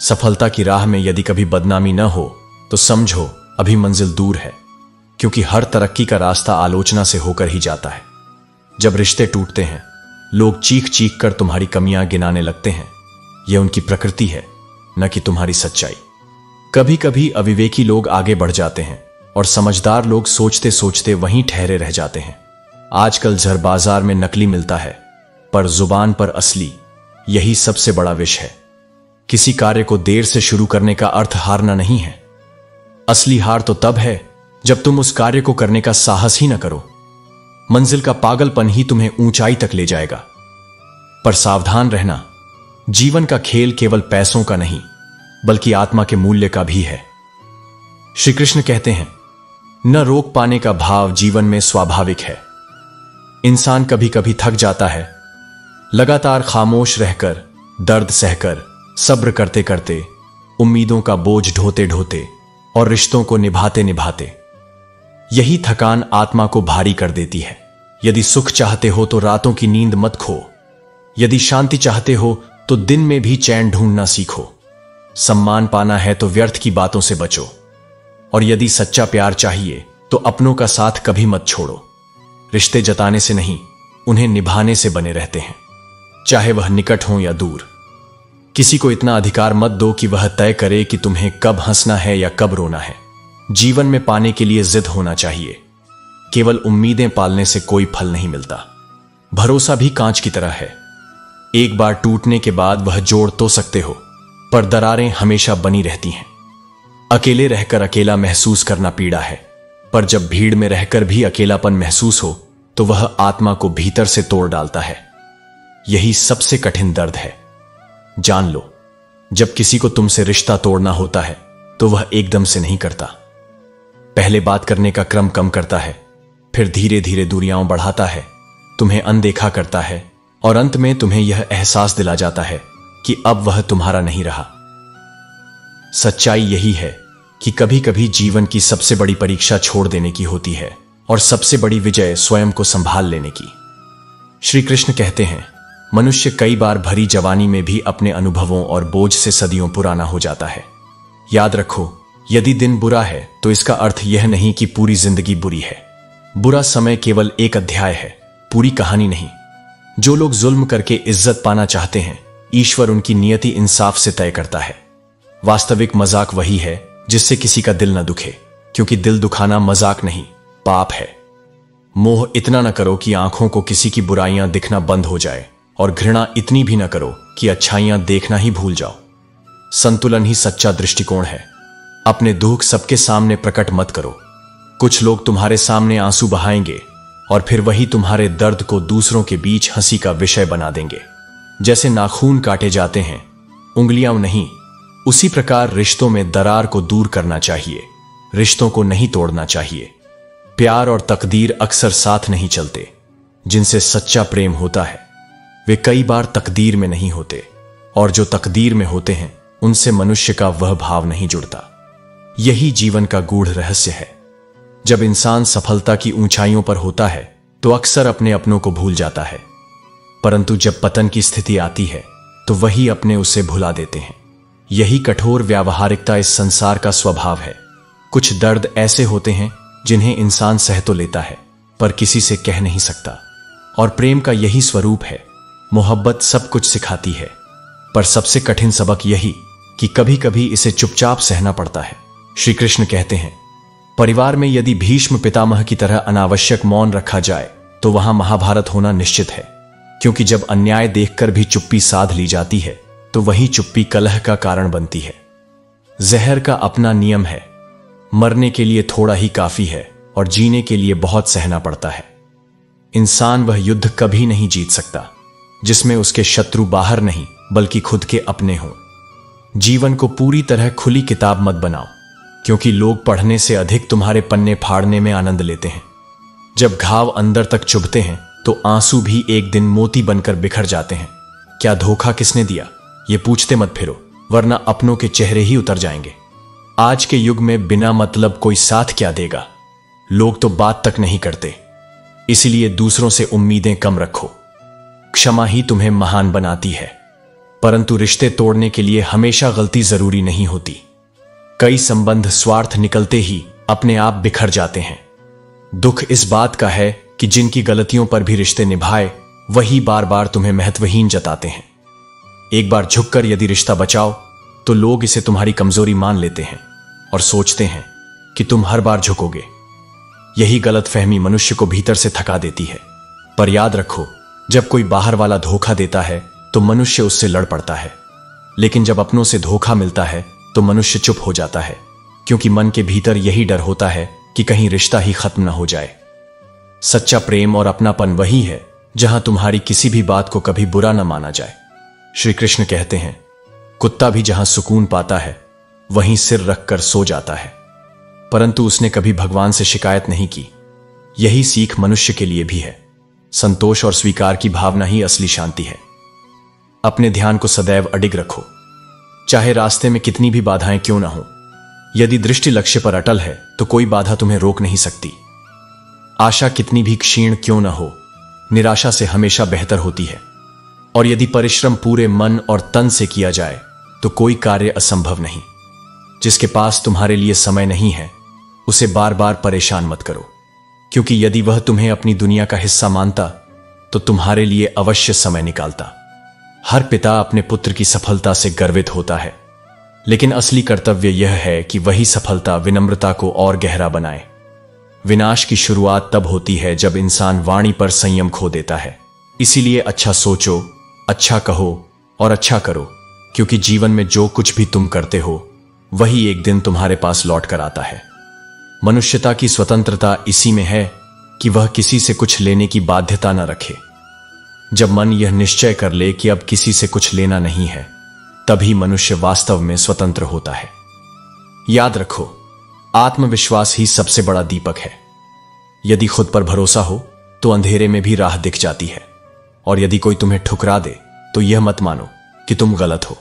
सफलता की राह में यदि कभी बदनामी न हो तो समझो अभी मंजिल दूर है, क्योंकि हर तरक्की का रास्ता आलोचना से होकर ही जाता है। जब रिश्ते टूटते हैं, लोग चीख चीख कर तुम्हारी कमियां गिनाने लगते हैं। यह उनकी प्रकृति है, न कि तुम्हारी सच्चाई। कभी कभी अविवेकी लोग आगे बढ़ जाते हैं और समझदार लोग सोचते सोचते वहीं ठहरे रह जाते हैं। आजकल झर बाजार में नकली मिलता है, पर जुबान पर असली, यही सबसे बड़ा विष है। किसी कार्य को देर से शुरू करने का अर्थ हारना नहीं है। असली हार तो तब है जब तुम उस कार्य को करने का साहस ही न करो। मंजिल का पागलपन ही तुम्हें ऊंचाई तक ले जाएगा। पर सावधान रहना, जीवन का खेल केवल पैसों का नहीं बल्कि आत्मा के मूल्य का भी है। श्री कृष्ण कहते हैं, न रोक पाने का भाव जीवन में स्वाभाविक है। इंसान कभी कभी थक जाता है, लगातार खामोश रहकर, दर्द सहकर, सब्र करते करते, उम्मीदों का बोझ ढोते ढोते और रिश्तों को निभाते निभाते। यही थकान आत्मा को भारी कर देती है। यदि सुख चाहते हो तो रातों की नींद मत खो। यदि शांति चाहते हो तो दिन में भी चैन ढूंढना सीखो। सम्मान पाना है तो व्यर्थ की बातों से बचो। और यदि सच्चा प्यार चाहिए तो अपनों का साथ कभी मत छोड़ो। रिश्ते जताने से नहीं, उन्हें निभाने से बने रहते हैं, चाहे वह निकट हो या दूर। किसी को इतना अधिकार मत दो कि वह तय करे कि तुम्हें कब हंसना है या कब रोना है। जीवन में पाने के लिए जिद होना चाहिए। केवल उम्मीदें पालने से कोई फल नहीं मिलता। भरोसा भी कांच की तरह है, एक बार टूटने के बाद वह जोड़ तो सकते हो, पर दरारें हमेशा बनी रहती हैं। अकेले रहकर अकेला महसूस करना पीड़ा है, पर जब भीड़ में रहकर भी अकेलापन महसूस हो तो वह आत्मा को भीतर से तोड़ डालता है। यही सबसे कठिन दर्द है। जान लो, जब किसी को तुमसे रिश्ता तोड़ना होता है तो वह एकदम से नहीं करता। पहले बात करने का क्रम कम करता है, फिर धीरे धीरे दूरियां बढ़ाता है, तुम्हें अनदेखा करता है और अंत में तुम्हें यह एहसास दिला जाता है कि अब वह तुम्हारा नहीं रहा। सच्चाई यही है कि कभी कभी जीवन की सबसे बड़ी परीक्षा छोड़ देने की होती है और सबसे बड़ी विजय स्वयं को संभाल लेने की। श्री कृष्ण कहते हैं, मनुष्य कई बार भरी जवानी में भी अपने अनुभवों और बोझ से सदियों पुराना हो जाता है। याद रखो, यदि दिन बुरा है तो इसका अर्थ यह नहीं कि पूरी जिंदगी बुरी है। बुरा समय केवल एक अध्याय है, पूरी कहानी नहीं। जो लोग जुल्म करके इज्जत पाना चाहते हैं, ईश्वर उनकी नियति इंसाफ से तय करता है। वास्तविक मजाक वही है जिससे किसी का दिल न दुखे, क्योंकि दिल दुखाना मजाक नहीं, पाप है। मोह इतना न करो कि आंखों को किसी की बुराइयां दिखना बंद हो जाए, और घृणा इतनी भी न करो कि अच्छाइयां देखना ही भूल जाओ। संतुलन ही सच्चा दृष्टिकोण है। अपने दुख सबके सामने प्रकट मत करो। कुछ लोग तुम्हारे सामने आंसू बहाएंगे और फिर वही तुम्हारे दर्द को दूसरों के बीच हंसी का विषय बना देंगे। जैसे नाखून काटे जाते हैं, उंगलियां नहीं, उसी प्रकार रिश्तों में दरार को दूर करना चाहिए। रिश्तों को नहीं तोड़ना चाहिए। प्यार और तकदीर अक्सर साथ नहीं चलते। जिनसे सच्चा प्रेम होता है वे कई बार तकदीर में नहीं होते, और जो तकदीर में होते हैं उनसे मनुष्य का वह भाव नहीं जुड़ता। यही जीवन का गूढ़ रहस्य है। जब इंसान सफलता की ऊंचाइयों पर होता है तो अक्सर अपने अपनों को भूल जाता है, परंतु जब पतन की स्थिति आती है तो वही अपने उसे भुला देते हैं। यही कठोर व्यावहारिकता इस संसार का स्वभाव है। कुछ दर्द ऐसे होते हैं जिन्हें इंसान सह तो लेता है पर किसी से कह नहीं सकता, और प्रेम का यही स्वरूप है। मोहब्बत सब कुछ सिखाती है, पर सबसे कठिन सबक यही कि कभी कभी इसे चुपचाप सहना पड़ता है। श्री कृष्ण कहते हैं, परिवार में यदि भीष्म पितामह की तरह अनावश्यक मौन रखा जाए तो वहां महाभारत होना निश्चित है, क्योंकि जब अन्याय देखकर भी चुप्पी साध ली जाती है तो वही चुप्पी कलह का कारण बनती है। जहर का अपना नियम है, मरने के लिए थोड़ा ही काफी है और जीने के लिए बहुत सहना पड़ता है। इंसान वह युद्ध कभी नहीं जीत सकता जिसमें उसके शत्रु बाहर नहीं बल्कि खुद के अपने हों। जीवन को पूरी तरह खुली किताब मत बनाओ, क्योंकि लोग पढ़ने से अधिक तुम्हारे पन्ने फाड़ने में आनंद लेते हैं। जब घाव अंदर तक चुभते हैं तो आंसू भी एक दिन मोती बनकर बिखर जाते हैं। क्या धोखा किसने दिया, ये पूछते मत फिरो, वरना अपनों के चेहरे ही उतर जाएंगे। आज के युग में बिना मतलब कोई साथ क्या देगा। लोग तो बात तक नहीं करते, इसलिए दूसरों से उम्मीदें कम रखो। क्षमा ही तुम्हें महान बनाती है, परंतु रिश्ते तोड़ने के लिए हमेशा गलती जरूरी नहीं होती। कई संबंध स्वार्थ निकलते ही अपने आप बिखर जाते हैं। दुख इस बात का है कि जिनकी गलतियों पर भी रिश्ते निभाए वही बार बार तुम्हें महत्वहीन जताते हैं। एक बार झुककर यदि रिश्ता बचाओ तो लोग इसे तुम्हारी कमजोरी मान लेते हैं और सोचते हैं कि तुम हर बार झुकोगे। यही गलतफहमी मनुष्य को भीतर से थका देती है। पर याद रखो, जब कोई बाहर वाला धोखा देता है तो मनुष्य उससे लड़ पड़ता है, लेकिन जब अपनों से धोखा मिलता है तो मनुष्य चुप हो जाता है, क्योंकि मन के भीतर यही डर होता है कि कहीं रिश्ता ही खत्म न हो जाए। सच्चा प्रेम और अपनापन वही है जहां तुम्हारी किसी भी बात को कभी बुरा न माना जाए। श्री कृष्ण कहते हैं, कुत्ता भी जहां सुकून पाता है वहीं सिर रखकर सो जाता है, परंतु उसने कभी भगवान से शिकायत नहीं की। यही सीख मनुष्य के लिए भी है। संतोष और स्वीकार की भावना ही असली शांति है। अपने ध्यान को सदैव अडिग रखो, चाहे रास्ते में कितनी भी बाधाएं क्यों ना हो। यदि दृष्टि लक्ष्य पर अटल है तो कोई बाधा तुम्हें रोक नहीं सकती। आशा कितनी भी क्षीण क्यों ना हो, निराशा से हमेशा बेहतर होती है। और यदि परिश्रम पूरे मन और तन से किया जाए तो कोई कार्य असंभव नहीं। जिसके पास तुम्हारे लिए समय नहीं है उसे बार बार परेशान मत करो, क्योंकि यदि वह तुम्हें अपनी दुनिया का हिस्सा मानता तो तुम्हारे लिए अवश्य समय निकालता। हर पिता अपने पुत्र की सफलता से गर्वित होता है, लेकिन असली कर्तव्य यह है कि वही सफलता विनम्रता को और गहरा बनाए। विनाश की शुरुआत तब होती है जब इंसान वाणी पर संयम खो देता है। इसीलिए अच्छा सोचो, अच्छा कहो और अच्छा करो, क्योंकि जीवन में जो कुछ भी तुम करते हो वही एक दिन तुम्हारे पास लौट कर आता है। मनुष्यता की स्वतंत्रता इसी में है कि वह किसी से कुछ लेने की बाध्यता न रखे। जब मन यह निश्चय कर ले कि अब किसी से कुछ लेना नहीं है, तभी मनुष्य वास्तव में स्वतंत्र होता है। याद रखो, आत्मविश्वास ही सबसे बड़ा दीपक है। यदि खुद पर भरोसा हो तो अंधेरे में भी राह दिख जाती है, और यदि कोई तुम्हें ठुकरा दे तो यह मत मानो कि तुम गलत हो।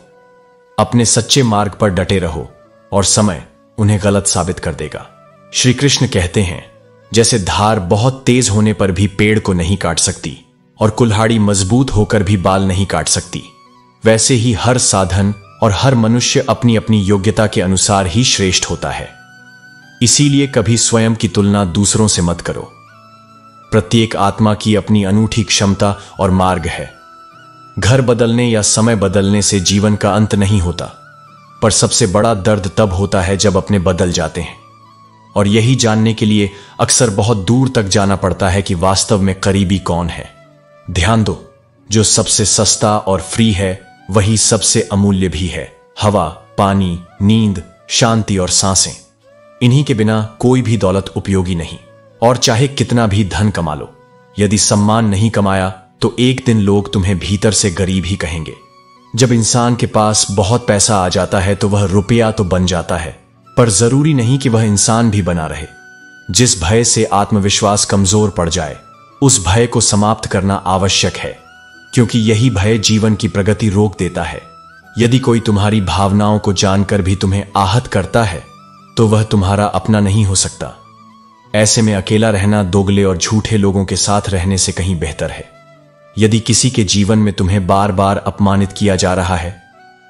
अपने सच्चे मार्ग पर डटे रहो और समय उन्हें गलत साबित कर देगा। श्री कृष्ण कहते हैं, जैसे धार बहुत तेज होने पर भी पेड़ को नहीं काट सकती और कुल्हाड़ी मजबूत होकर भी बाल नहीं काट सकती, वैसे ही हर साधन और हर मनुष्य अपनी अपनी योग्यता के अनुसार ही श्रेष्ठ होता है। इसीलिए कभी स्वयं की तुलना दूसरों से मत करो। प्रत्येक आत्मा की अपनी अनूठी क्षमता और मार्ग है। घर बदलने या समय बदलने से जीवन का अंत नहीं होता, पर सबसे बड़ा दर्द तब होता है जब अपने बदल जाते हैं। और यही जानने के लिए अक्सर बहुत दूर तक जाना पड़ता है कि वास्तव में करीबी कौन है। ध्यान दो, जो सबसे सस्ता और फ्री है वही सबसे अमूल्य भी है। हवा, पानी, नींद, शांति और सांसें, इन्हीं के बिना कोई भी दौलत उपयोगी नहीं। और चाहे कितना भी धन कमा लो, यदि सम्मान नहीं कमाया तो एक दिन लोग तुम्हें भीतर से गरीब ही कहेंगे। जब इंसान के पास बहुत पैसा आ जाता है तो वह रुपया तो बन जाता है, पर जरूरी नहीं कि वह इंसान भी बना रहे। जिस भय से आत्मविश्वास कमजोर पड़ जाए, उस भय को समाप्त करना आवश्यक है, क्योंकि यही भय जीवन की प्रगति रोक देता है। यदि कोई तुम्हारी भावनाओं को जानकर भी तुम्हें आहत करता है तो वह तुम्हारा अपना नहीं हो सकता। ऐसे में अकेला रहना दोगले और झूठे लोगों के साथ रहने से कहीं बेहतर है। यदि किसी के जीवन में तुम्हें बार बार अपमानित किया जा रहा है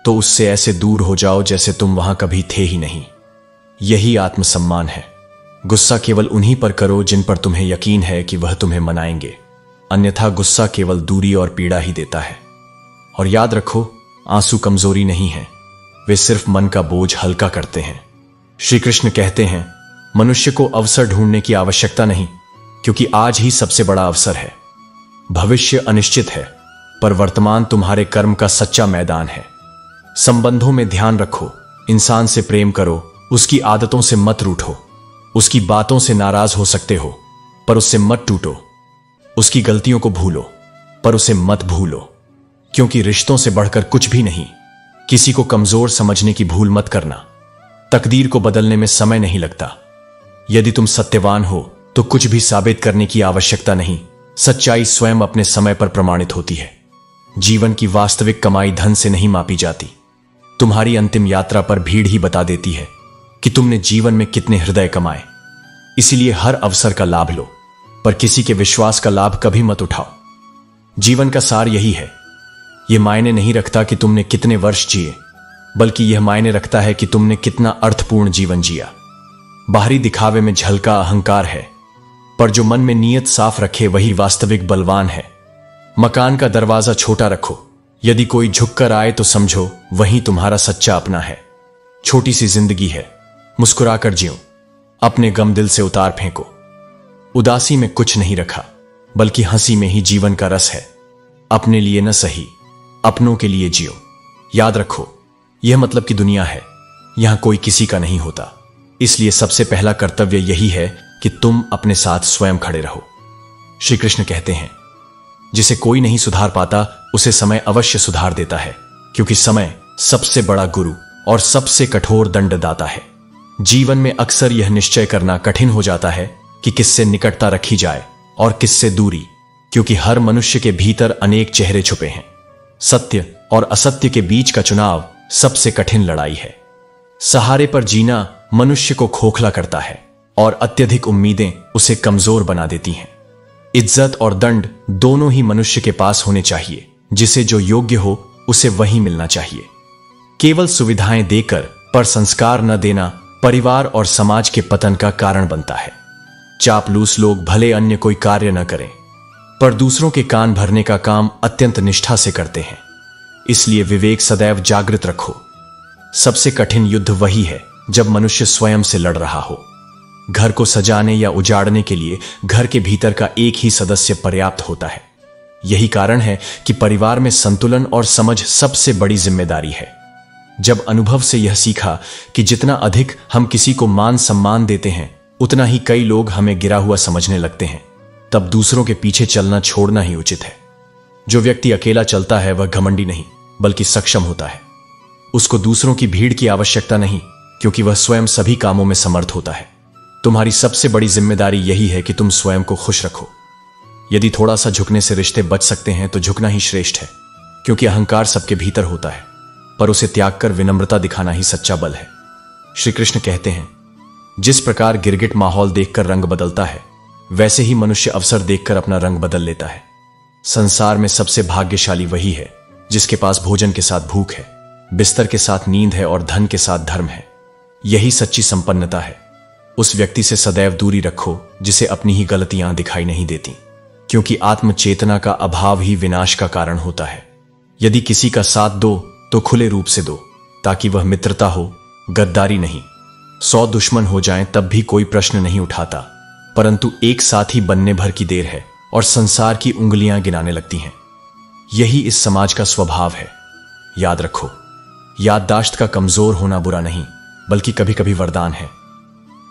तो उससे ऐसे दूर हो जाओ जैसे तुम वहां कभी थे ही नहीं। यही आत्मसम्मान है। गुस्सा केवल उन्हीं पर करो जिन पर तुम्हें यकीन है कि वह तुम्हें मनाएंगे। अन्यथा गुस्सा केवल दूरी और पीड़ा ही देता है। और याद रखो, आंसू कमजोरी नहीं है, वे सिर्फ मन का बोझ हल्का करते हैं। श्री कृष्ण कहते हैं, मनुष्य को अवसर ढूंढने की आवश्यकता नहीं, क्योंकि आज ही सबसे बड़ा अवसर है। भविष्य अनिश्चित है, पर वर्तमान तुम्हारे कर्म का सच्चा मैदान है। संबंधों में ध्यान रखो, इंसान से प्रेम करो, उसकी आदतों से मत रूठो, उसकी बातों से नाराज हो सकते हो पर उससे मत टूटो, उसकी गलतियों को भूलो पर उसे मत भूलो, क्योंकि रिश्तों से बढ़कर कुछ भी नहीं। किसी को कमजोर समझने की भूल मत करना, तकदीर को बदलने में समय नहीं लगता। यदि तुम सत्यवान हो तो कुछ भी साबित करने की आवश्यकता नहीं, सच्चाई स्वयं अपने समय पर प्रमाणित होती है। जीवन की वास्तविक कमाई धन से नहीं मापी जाती। तुम्हारी अंतिम यात्रा पर भीड़ ही बता देती है कि तुमने जीवन में कितने हृदय कमाए। इसीलिए हर अवसर का लाभ लो, पर किसी के विश्वास का लाभ कभी मत उठाओ। जीवन का सार यही है। यह मायने नहीं रखता कि तुमने कितने वर्ष जिए, बल्कि यह मायने रखता है कि तुमने कितना अर्थपूर्ण जीवन जिया। बाहरी दिखावे में झलका अहंकार है, पर जो मन में नीयत साफ रखे वही वास्तविक बलवान है। मकान का दरवाजा छोटा रखो, यदि कोई झुककर आए तो समझो वही तुम्हारा सच्चा अपना है। छोटी सी जिंदगी है, मुस्कुराकर जियो, अपने गम दिल से उतार फेंको। उदासी में कुछ नहीं रखा, बल्कि हंसी में ही जीवन का रस है। अपने लिए न सही, अपनों के लिए जियो। याद रखो, यह मतलब की दुनिया है, यहां कोई किसी का नहीं होता। इसलिए सबसे पहला कर्तव्य यही है कि तुम अपने साथ स्वयं खड़े रहो। श्री कृष्ण कहते हैं, जिसे कोई नहीं सुधार पाता उसे समय अवश्य सुधार देता है, क्योंकि समय सबसे बड़ा गुरु और सबसे कठोर दंडदाता है। जीवन में अक्सर यह निश्चय करना कठिन हो जाता है कि किससे निकटता रखी जाए और किससे दूरी, क्योंकि हर मनुष्य के भीतर अनेक चेहरे छुपे हैं। सत्य और असत्य के बीच का चुनाव सबसे कठिन लड़ाई है। सहारे पर जीना मनुष्य को खोखला करता है और अत्यधिक उम्मीदें उसे कमजोर बना देती हैं। इज्जत और दंड दोनों ही मनुष्य के पास होने चाहिए। जिसे जो योग्य हो उसे वही मिलना चाहिए। केवल सुविधाएं देकर पर संस्कार न देना परिवार और समाज के पतन का कारण बनता है। चापलूस लोग भले अन्य कोई कार्य न करें, पर दूसरों के कान भरने का काम अत्यंत निष्ठा से करते हैं। इसलिए विवेक सदैव जागृत रखो। सबसे कठिन युद्ध वही है जब मनुष्य स्वयं से लड़ रहा हो। घर को सजाने या उजाड़ने के लिए घर के भीतर का एक ही सदस्य पर्याप्त होता है। यही कारण है कि परिवार में संतुलन और समझ सबसे बड़ी जिम्मेदारी है। जब अनुभव से यह सीखा कि जितना अधिक हम किसी को मान सम्मान देते हैं, उतना ही कई लोग हमें गिरा हुआ समझने लगते हैं, तब दूसरों के पीछे चलना छोड़ना ही उचित है। जो व्यक्ति अकेला चलता है वह घमंडी नहीं, बल्कि सक्षम होता है। उसको दूसरों की भीड़ की आवश्यकता नहीं, क्योंकि वह स्वयं सभी कामों में समर्थ होता है। तुम्हारी सबसे बड़ी जिम्मेदारी यही है कि तुम स्वयं को खुश रखो। यदि थोड़ा सा झुकने से रिश्ते बच सकते हैं तो झुकना ही श्रेष्ठ है, क्योंकि अहंकार सबके भीतर होता है, पर उसे त्याग कर विनम्रता दिखाना ही सच्चा बल है। श्री कृष्ण कहते हैं, जिस प्रकार गिरगिट माहौल देखकर रंग बदलता है, वैसे ही मनुष्य अवसर देखकर अपना रंग बदल लेता है। संसार में सबसे भाग्यशाली वही है जिसके पास भोजन के साथ भूख है, बिस्तर के साथ नींद है और धन के साथ धर्म है। यही सच्ची संपन्नता है। उस व्यक्ति से सदैव दूरी रखो जिसे अपनी ही गलतियां दिखाई नहीं देती, क्योंकि आत्मचेतना का अभाव ही विनाश का कारण होता है। यदि किसी का साथ दो तो खुले रूप से दो, ताकि वह मित्रता हो, गद्दारी नहीं। 100 दुश्मन हो जाएं तब भी कोई प्रश्न नहीं उठाता, परंतु एक साथी बनने भर की देर है और संसार की उंगलियां गिनाने लगती हैं। यही इस समाज का स्वभाव है। याद रखो, याददाश्त का कमजोर होना बुरा नहीं, बल्कि कभी कभी वरदान है।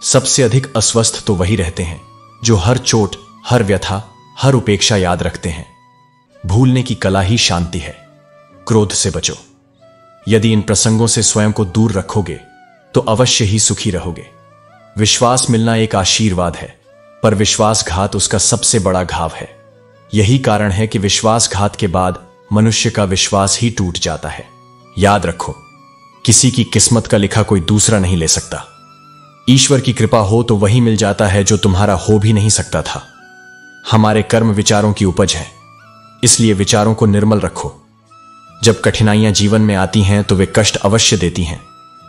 सबसे अधिक अस्वस्थ तो वही रहते हैं जो हर चोट, हर व्यथा, हर उपेक्षा याद रखते हैं। भूलने की कला ही शांति है। क्रोध से बचो। यदि इन प्रसंगों से स्वयं को दूर रखोगे तो अवश्य ही सुखी रहोगे। विश्वास मिलना एक आशीर्वाद है, पर विश्वासघात उसका सबसे बड़ा घाव है। यही कारण है कि विश्वासघात के बाद मनुष्य का विश्वास ही टूट जाता है। याद रखो, किसी की किस्मत का लिखा कोई दूसरा नहीं ले सकता। ईश्वर की कृपा हो तो वही मिल जाता है जो तुम्हारा हो भी नहीं सकता था। हमारे कर्म विचारों की उपज है, इसलिए विचारों को निर्मल रखो। जब कठिनाइयां जीवन में आती हैं तो वे कष्ट अवश्य देती हैं,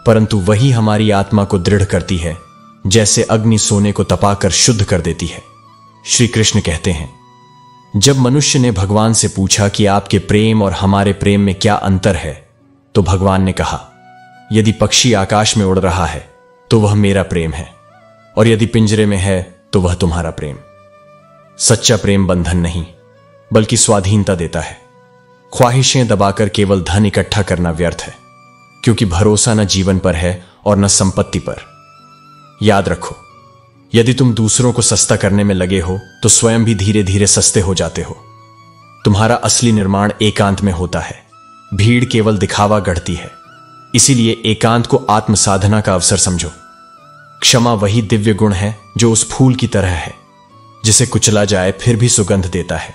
परंतु वही हमारी आत्मा को दृढ़ करती है, जैसे अग्नि सोने को तपाकर शुद्ध कर देती है। श्री कृष्ण कहते हैं, जब मनुष्य ने भगवान से पूछा कि आपके प्रेम और हमारे प्रेम में क्या अंतर है, तो भगवान ने कहा, यदि पक्षी आकाश में उड़ रहा है तो वह मेरा प्रेम है, और यदि पिंजरे में है तो वह तुम्हारा प्रेम। सच्चा प्रेम बंधन नहीं बल्कि स्वाधीनता देता है। ख्वाहिशें दबाकर केवल धन इकट्ठा करना व्यर्थ है, क्योंकि भरोसा न जीवन पर है और न संपत्ति पर। याद रखो, यदि तुम दूसरों को सस्ता करने में लगे हो तो स्वयं भी धीरे धीरे सस्ते हो जाते हो। तुम्हारा असली निर्माण एकांत में होता है। भीड़ केवल दिखावा गढ़ती है, इसीलिए एकांत को आत्म साधना का अवसर समझो। क्षमा वही दिव्य गुण है जो उस फूल की तरह है, जिसे कुचला जाए फिर भी सुगंध देता है।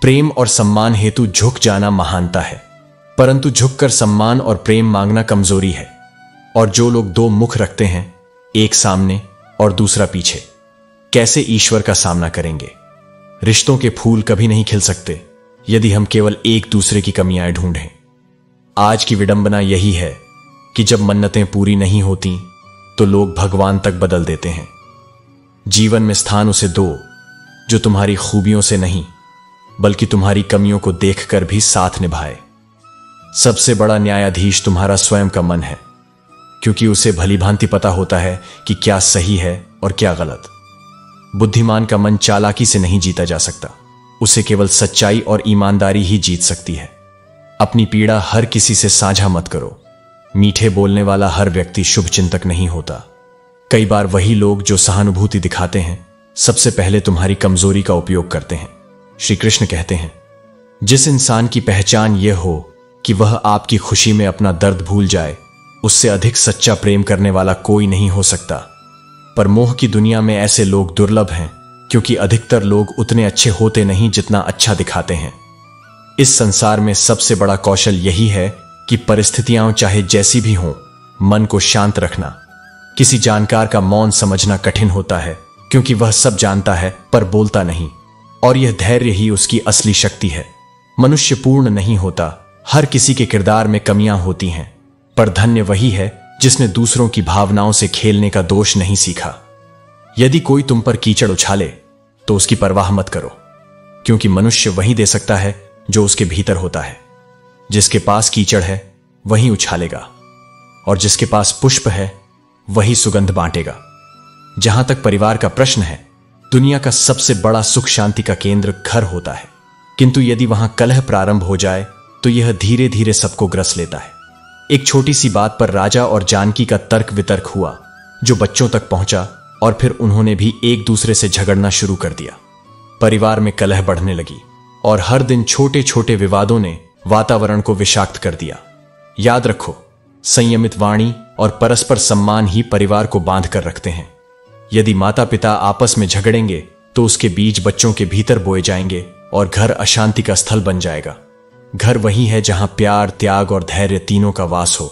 प्रेम और सम्मान हेतु झुक जाना महानता है, परंतु झुककर सम्मान और प्रेम मांगना कमजोरी है। और जो लोग दो मुख रखते हैं, एक सामने और दूसरा पीछे, कैसे ईश्वर का सामना करेंगे? रिश्तों के फूल कभी नहीं खिल सकते यदि हम केवल एक दूसरे की कमियां ढूंढें। आज की विडंबना यही है कि जब मन्नतें पूरी नहीं होती तो लोग भगवान तक बदल देते हैं। जीवन में स्थान उसे दो जो तुम्हारी खूबियों से नहीं बल्कि तुम्हारी कमियों को देखकर भी साथ निभाए। सबसे बड़ा न्यायाधीश तुम्हारा स्वयं का मन है, क्योंकि उसे भली भांति पता होता है कि क्या सही है और क्या गलत। बुद्धिमान का मन चालाकी से नहीं जीता जा सकता, उसे केवल सच्चाई और ईमानदारी ही जीत सकती है। अपनी पीड़ा हर किसी से साझा मत करो। मीठे बोलने वाला हर व्यक्ति शुभ चिंतक नहीं होता। कई बार वही लोग जो सहानुभूति दिखाते हैं, सबसे पहले तुम्हारी कमजोरी का उपयोग करते हैं। श्री कृष्ण कहते हैं, जिस इंसान की पहचान यह हो कि वह आपकी खुशी में अपना दर्द भूल जाए, उससे अधिक सच्चा प्रेम करने वाला कोई नहीं हो सकता। पर मोह की दुनिया में ऐसे लोग दुर्लभ हैं, क्योंकि अधिकतर लोग उतने अच्छे होते नहीं जितना अच्छा दिखाते हैं। इस संसार में सबसे बड़ा कौशल यही है कि परिस्थितियां चाहे जैसी भी हों, मन को शांत रखना। किसी जानकार का मौन समझना कठिन होता है, क्योंकि वह सब जानता है पर बोलता नहीं, और यह धैर्य ही उसकी असली शक्ति है। मनुष्य पूर्ण नहीं होता, हर किसी के किरदार में कमियां होती हैं, पर धन्य वही है जिसने दूसरों की भावनाओं से खेलने का दोष नहीं सीखा। यदि कोई तुम पर कीचड़ उछाले तो उसकी परवाह मत करो, क्योंकि मनुष्य वही दे सकता है जो उसके भीतर होता है। जिसके पास कीचड़ है वही उछालेगा, और जिसके पास पुष्प है वही सुगंध बांटेगा। जहां तक परिवार का प्रश्न है, दुनिया का सबसे बड़ा सुख शांति का केंद्र घर होता है, किंतु यदि वहां कलह प्रारंभ हो जाए तो यह धीरे धीरे सबको ग्रस लेता है। एक छोटी सी बात पर राजा और जानकी का तर्क वितर्क हुआ, जो बच्चों तक पहुंचा, और फिर उन्होंने भी एक दूसरे से झगड़ना शुरू कर दिया। परिवार में कलह बढ़ने लगी, और हर दिन छोटे छोटे विवादों ने वातावरण को विषाक्त कर दिया। याद रखो, संयमित वाणी और परस्पर सम्मान ही परिवार को बांध कर रखते हैं। यदि माता पिता आपस में झगड़ेंगे तो उसके बीज बच्चों के भीतर बोए जाएंगे और घर अशांति का स्थल बन जाएगा। घर वही है जहां प्यार, त्याग और धैर्य तीनों का वास हो,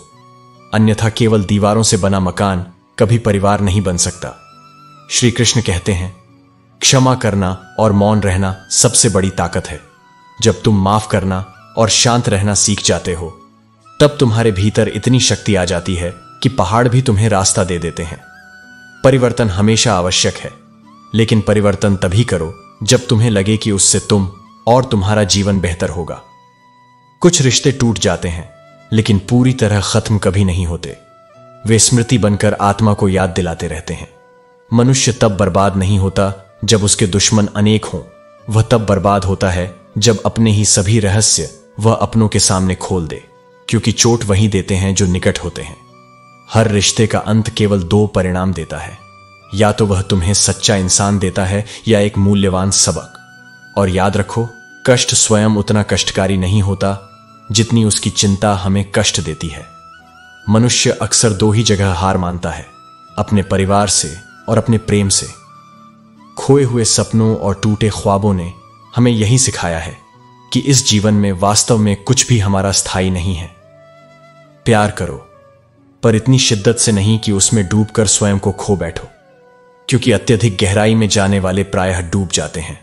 अन्यथा केवल दीवारों से बना मकान कभी परिवार नहीं बन सकता। श्री कृष्ण कहते हैं, क्षमा करना और मौन रहना सबसे बड़ी ताकत है। जब तुम माफ करना और शांत रहना सीख जाते हो, तब तुम्हारे भीतर इतनी शक्ति आ जाती है कि पहाड़ भी तुम्हें रास्ता दे देते हैं। परिवर्तन हमेशा आवश्यक है, लेकिन परिवर्तन तभी करो जब तुम्हें लगे कि उससे तुम और तुम्हारा जीवन बेहतर होगा। कुछ रिश्ते टूट जाते हैं, लेकिन पूरी तरह खत्म कभी नहीं होते। वे स्मृति बनकर आत्मा को याद दिलाते रहते हैं। मनुष्य तब बर्बाद नहीं होता जब उसके दुश्मन अनेक हों, वह तब बर्बाद होता है जब अपने ही सभी रहस्य वह अपनों के सामने खोल दे, क्योंकि चोट वही देते हैं जो निकट होते हैं। हर रिश्ते का अंत केवल दो परिणाम देता है, या तो वह तुम्हें सच्चा इंसान देता है या एक मूल्यवान सबक। और याद रखो, कष्ट स्वयं उतना कष्टकारी नहीं होता जितनी उसकी चिंता हमें कष्ट देती है। मनुष्य अक्सर दो ही जगह हार मानता है, अपने परिवार से और अपने प्रेम से। खोए हुए सपनों और टूटे ख्वाबों ने हमें यही सिखाया है कि इस जीवन में वास्तव में कुछ भी हमारा स्थायी नहीं है। प्यार करो, पर इतनी शिद्दत से नहीं कि उसमें डूबकर स्वयं को खो बैठो, क्योंकि अत्यधिक गहराई में जाने वाले प्रायः डूब जाते हैं।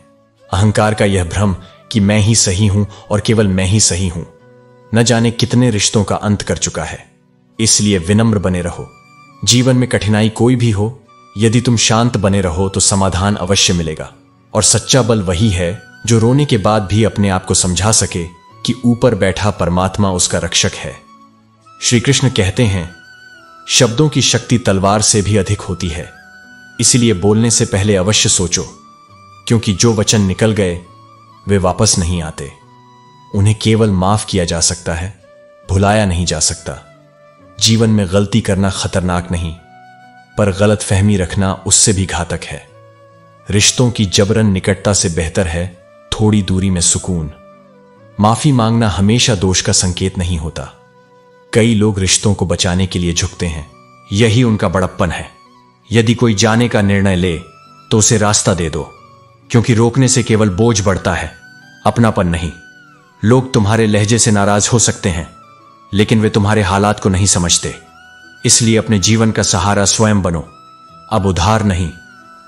अहंकार का यह भ्रम कि मैं ही सही हूं और केवल मैं ही सही हूं, न जाने कितने रिश्तों का अंत कर चुका है। इसलिए विनम्र बने रहो। जीवन में कठिनाई कोई भी हो, यदि तुम शांत बने रहो तो समाधान अवश्य मिलेगा। और सच्चा बल वही है जो रोने के बाद भी अपने आप को समझा सके कि ऊपर बैठा परमात्मा उसका रक्षक है। श्री कृष्ण कहते हैं, शब्दों की शक्ति तलवार से भी अधिक होती है, इसलिए बोलने से पहले अवश्य सोचो, क्योंकि जो वचन निकल गए वे वापस नहीं आते। उन्हें केवल माफ किया जा सकता है, भुलाया नहीं जा सकता। जीवन में गलती करना खतरनाक नहीं, पर गलत फहमी रखना उससे भी घातक है। रिश्तों की जबरन निकटता से बेहतर है थोड़ी दूरी में सुकून। माफी मांगना हमेशा दोष का संकेत नहीं होता। कई लोग रिश्तों को बचाने के लिए झुकते हैं, यही उनका बड़प्पन है। यदि कोई जाने का निर्णय ले तो उसे रास्ता दे दो, क्योंकि रोकने से केवल बोझ बढ़ता है, अपनापन नहीं। लोग तुम्हारे लहजे से नाराज हो सकते हैं, लेकिन वे तुम्हारे हालात को नहीं समझते। इसलिए अपने जीवन का सहारा स्वयं बनो, अब उधार नहीं।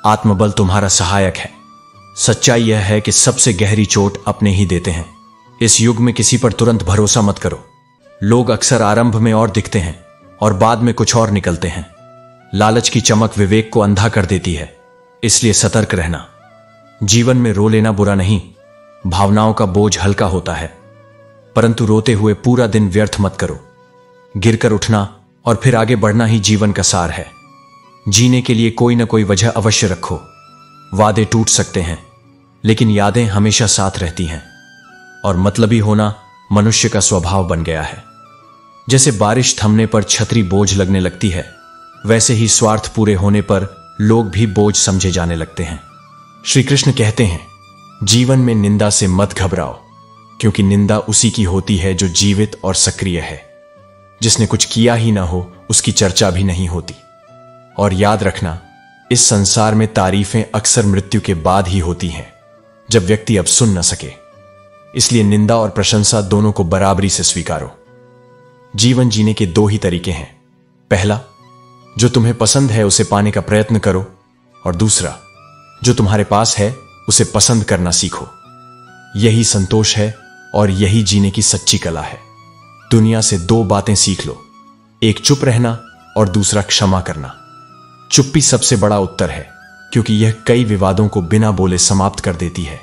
आत्मबल तुम्हारा सहायक है। सच्चाई यह है कि सबसे गहरी चोट अपने ही देते हैं। इस युग में किसी पर तुरंत भरोसा मत करो। लोग अक्सर आरंभ में और दिखते हैं और बाद में कुछ और निकलते हैं। लालच की चमक विवेक को अंधा कर देती है, इसलिए सतर्क रहना। जीवन में रो लेना बुरा नहीं, भावनाओं का बोझ हल्का होता है, परंतु रोते हुए पूरा दिन व्यर्थ मत करो। गिरकर उठना और फिर आगे बढ़ना ही जीवन का सार है। जीने के लिए कोई ना कोई वजह अवश्य रखो। वादे टूट सकते हैं, लेकिन यादें हमेशा साथ रहती हैं। और मतलबी होना मनुष्य का स्वभाव बन गया है। जैसे बारिश थमने पर छतरी बोझ लगने लगती है, वैसे ही स्वार्थ पूरे होने पर लोग भी बोझ समझे जाने लगते हैं। श्री कृष्ण कहते हैं, जीवन में निंदा से मत घबराओ, क्योंकि निंदा उसी की होती है जो जीवित और सक्रिय है। जिसने कुछ किया ही ना हो उसकी चर्चा भी नहीं होती। और याद रखना, इस संसार में तारीफें अक्सर मृत्यु के बाद ही होती हैं, जब व्यक्ति अब सुन न सके। इसलिए निंदा और प्रशंसा दोनों को बराबरी से स्वीकारो। जीवन जीने के दो ही तरीके हैं। पहला, जो तुम्हें पसंद है उसे पाने का प्रयत्न करो, और दूसरा, जो तुम्हारे पास है उसे पसंद करना सीखो। यही संतोष है और यही जीने की सच्ची कला है। दुनिया से दो बातें सीख लो, एक चुप रहना और दूसरा क्षमा करना। चुप्पी सबसे बड़ा उत्तर है, क्योंकि यह कई विवादों को बिना बोले समाप्त कर देती है।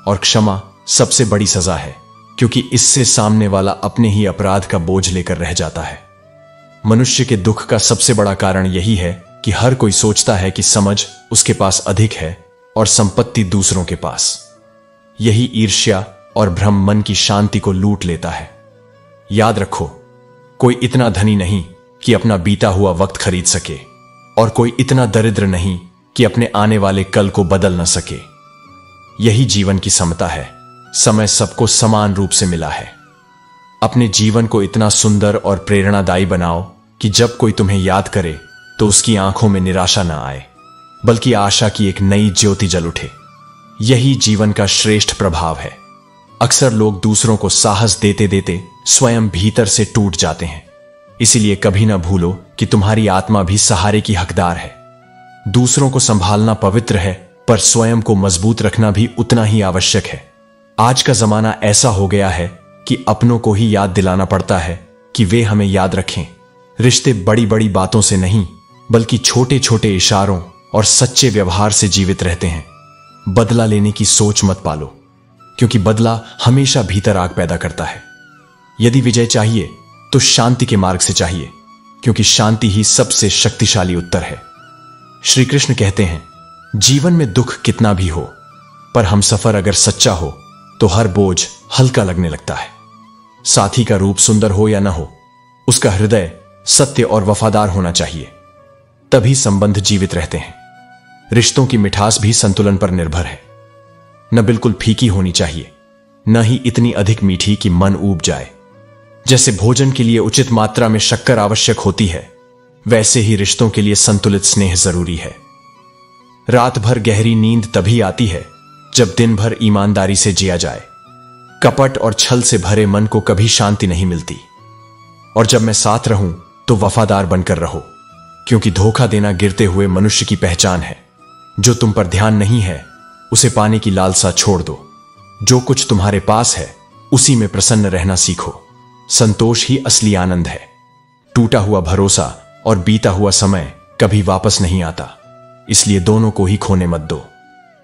और क्षमा सबसे बड़ी सजा है, क्योंकि इससे सामने वाला अपने ही अपराध का बोझ लेकर रह जाता है। मनुष्य के दुख का सबसे बड़ा कारण यही है कि हर कोई सोचता है कि समझ उसके पास अधिक है और संपत्ति दूसरों के पास। यही ईर्ष्या और भ्रम मन की शांति को लूट लेता है। याद रखो, कोई इतना धनी नहीं कि अपना बीता हुआ वक्त खरीद सके, और कोई इतना दरिद्र नहीं कि अपने आने वाले कल को बदल न सके। यही जीवन की समता है। समय सबको समान रूप से मिला है। अपने जीवन को इतना सुंदर और प्रेरणादायी बनाओ कि जब कोई तुम्हें याद करे तो उसकी आंखों में निराशा न आए, बल्कि आशा की एक नई ज्योति जल उठे। यही जीवन का श्रेष्ठ प्रभाव है। अक्सर लोग दूसरों को साहस देते देते स्वयं भीतर से टूट जाते हैं। इसीलिए कभी ना भूलो कि तुम्हारी आत्मा भी सहारे की हकदार है। दूसरों को संभालना पवित्र है, पर स्वयं को मजबूत रखना भी उतना ही आवश्यक है। आज का जमाना ऐसा हो गया है कि अपनों को ही याद दिलाना पड़ता है कि वे हमें याद रखें। रिश्ते बड़ी बड़ी बातों से नहीं, बल्कि छोटे छोटे इशारों और सच्चे व्यवहार से जीवित रहते हैं। बदला लेने की सोच मत पालो, क्योंकि बदला हमेशा भीतर आग पैदा करता है। यदि विजय चाहिए तो शांति के मार्ग से चाहिए, क्योंकि शांति ही सबसे शक्तिशाली उत्तर है। श्री कृष्ण कहते हैं, जीवन में दुख कितना भी हो, पर हमसफर अगर सच्चा हो तो हर बोझ हल्का लगने लगता है। साथी का रूप सुंदर हो या न हो, उसका हृदय सत्य और वफादार होना चाहिए, तभी संबंध जीवित रहते हैं। रिश्तों की मिठास भी संतुलन पर निर्भर है। न बिल्कुल फीकी होनी चाहिए, न ही इतनी अधिक मीठी कि मन ऊब जाए। जैसे भोजन के लिए उचित मात्रा में शक्कर आवश्यक होती है, वैसे ही रिश्तों के लिए संतुलित स्नेह जरूरी है। रात भर गहरी नींद तभी आती है जब दिन भर ईमानदारी से जिया जाए। कपट और छल से भरे मन को कभी शांति नहीं मिलती। और जब मैं साथ रहूं तो वफादार बनकर रहो, क्योंकि धोखा देना गिरते हुए मनुष्य की पहचान है। जो तुम पर ध्यान नहीं है उसे पाने की लालसा छोड़ दो। जो कुछ तुम्हारे पास है उसी में प्रसन्न रहना सीखो। संतोष ही असली आनंद है। टूटा हुआ भरोसा और बीता हुआ समय कभी वापस नहीं आता, इसलिए दोनों को ही खोने मत दो।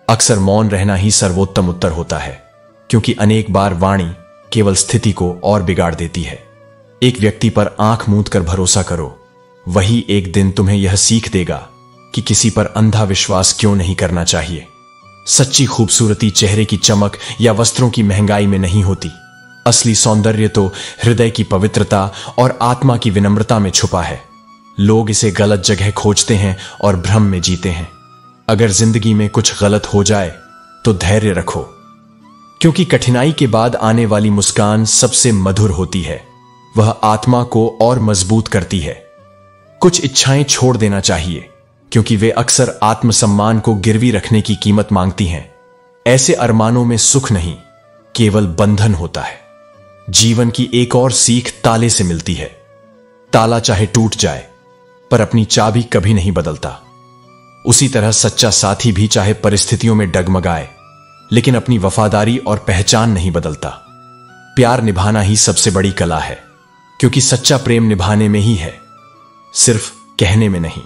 अक्सर मौन रहना ही सर्वोत्तम उत्तर होता है, क्योंकि अनेक बार वाणी केवल स्थिति को और बिगाड़ देती है। एक व्यक्ति पर आंख मूंद कर भरोसा करो, वही एक दिन तुम्हें यह सीख देगा कि किसी पर अंधा विश्वास क्यों नहीं करना चाहिए। सच्ची खूबसूरती चेहरे की चमक या वस्त्रों की महंगाई में नहीं होती। असली सौंदर्य तो हृदय की पवित्रता और आत्मा की विनम्रता में छुपा है। लोग इसे गलत जगह खोजते हैं और भ्रम में जीते हैं। अगर जिंदगी में कुछ गलत हो जाए तो धैर्य रखो, क्योंकि कठिनाई के बाद आने वाली मुस्कान सबसे मधुर होती है। वह आत्मा को और मजबूत करती है। कुछ इच्छाएं छोड़ देना चाहिए, क्योंकि वे अक्सर आत्मसम्मान को गिरवी रखने की कीमत मांगती हैं। ऐसे अरमानों में सुख नहीं, केवल बंधन होता है। जीवन की एक और सीख ताले से मिलती है। ताला चाहे टूट जाए, पर अपनी चाबी कभी नहीं बदलता। उसी तरह सच्चा साथी भी चाहे परिस्थितियों में डगमगाए, लेकिन अपनी वफादारी और पहचान नहीं बदलता। प्यार निभाना ही सबसे बड़ी कला है, क्योंकि सच्चा प्रेम निभाने में ही है, सिर्फ कहने में नहीं।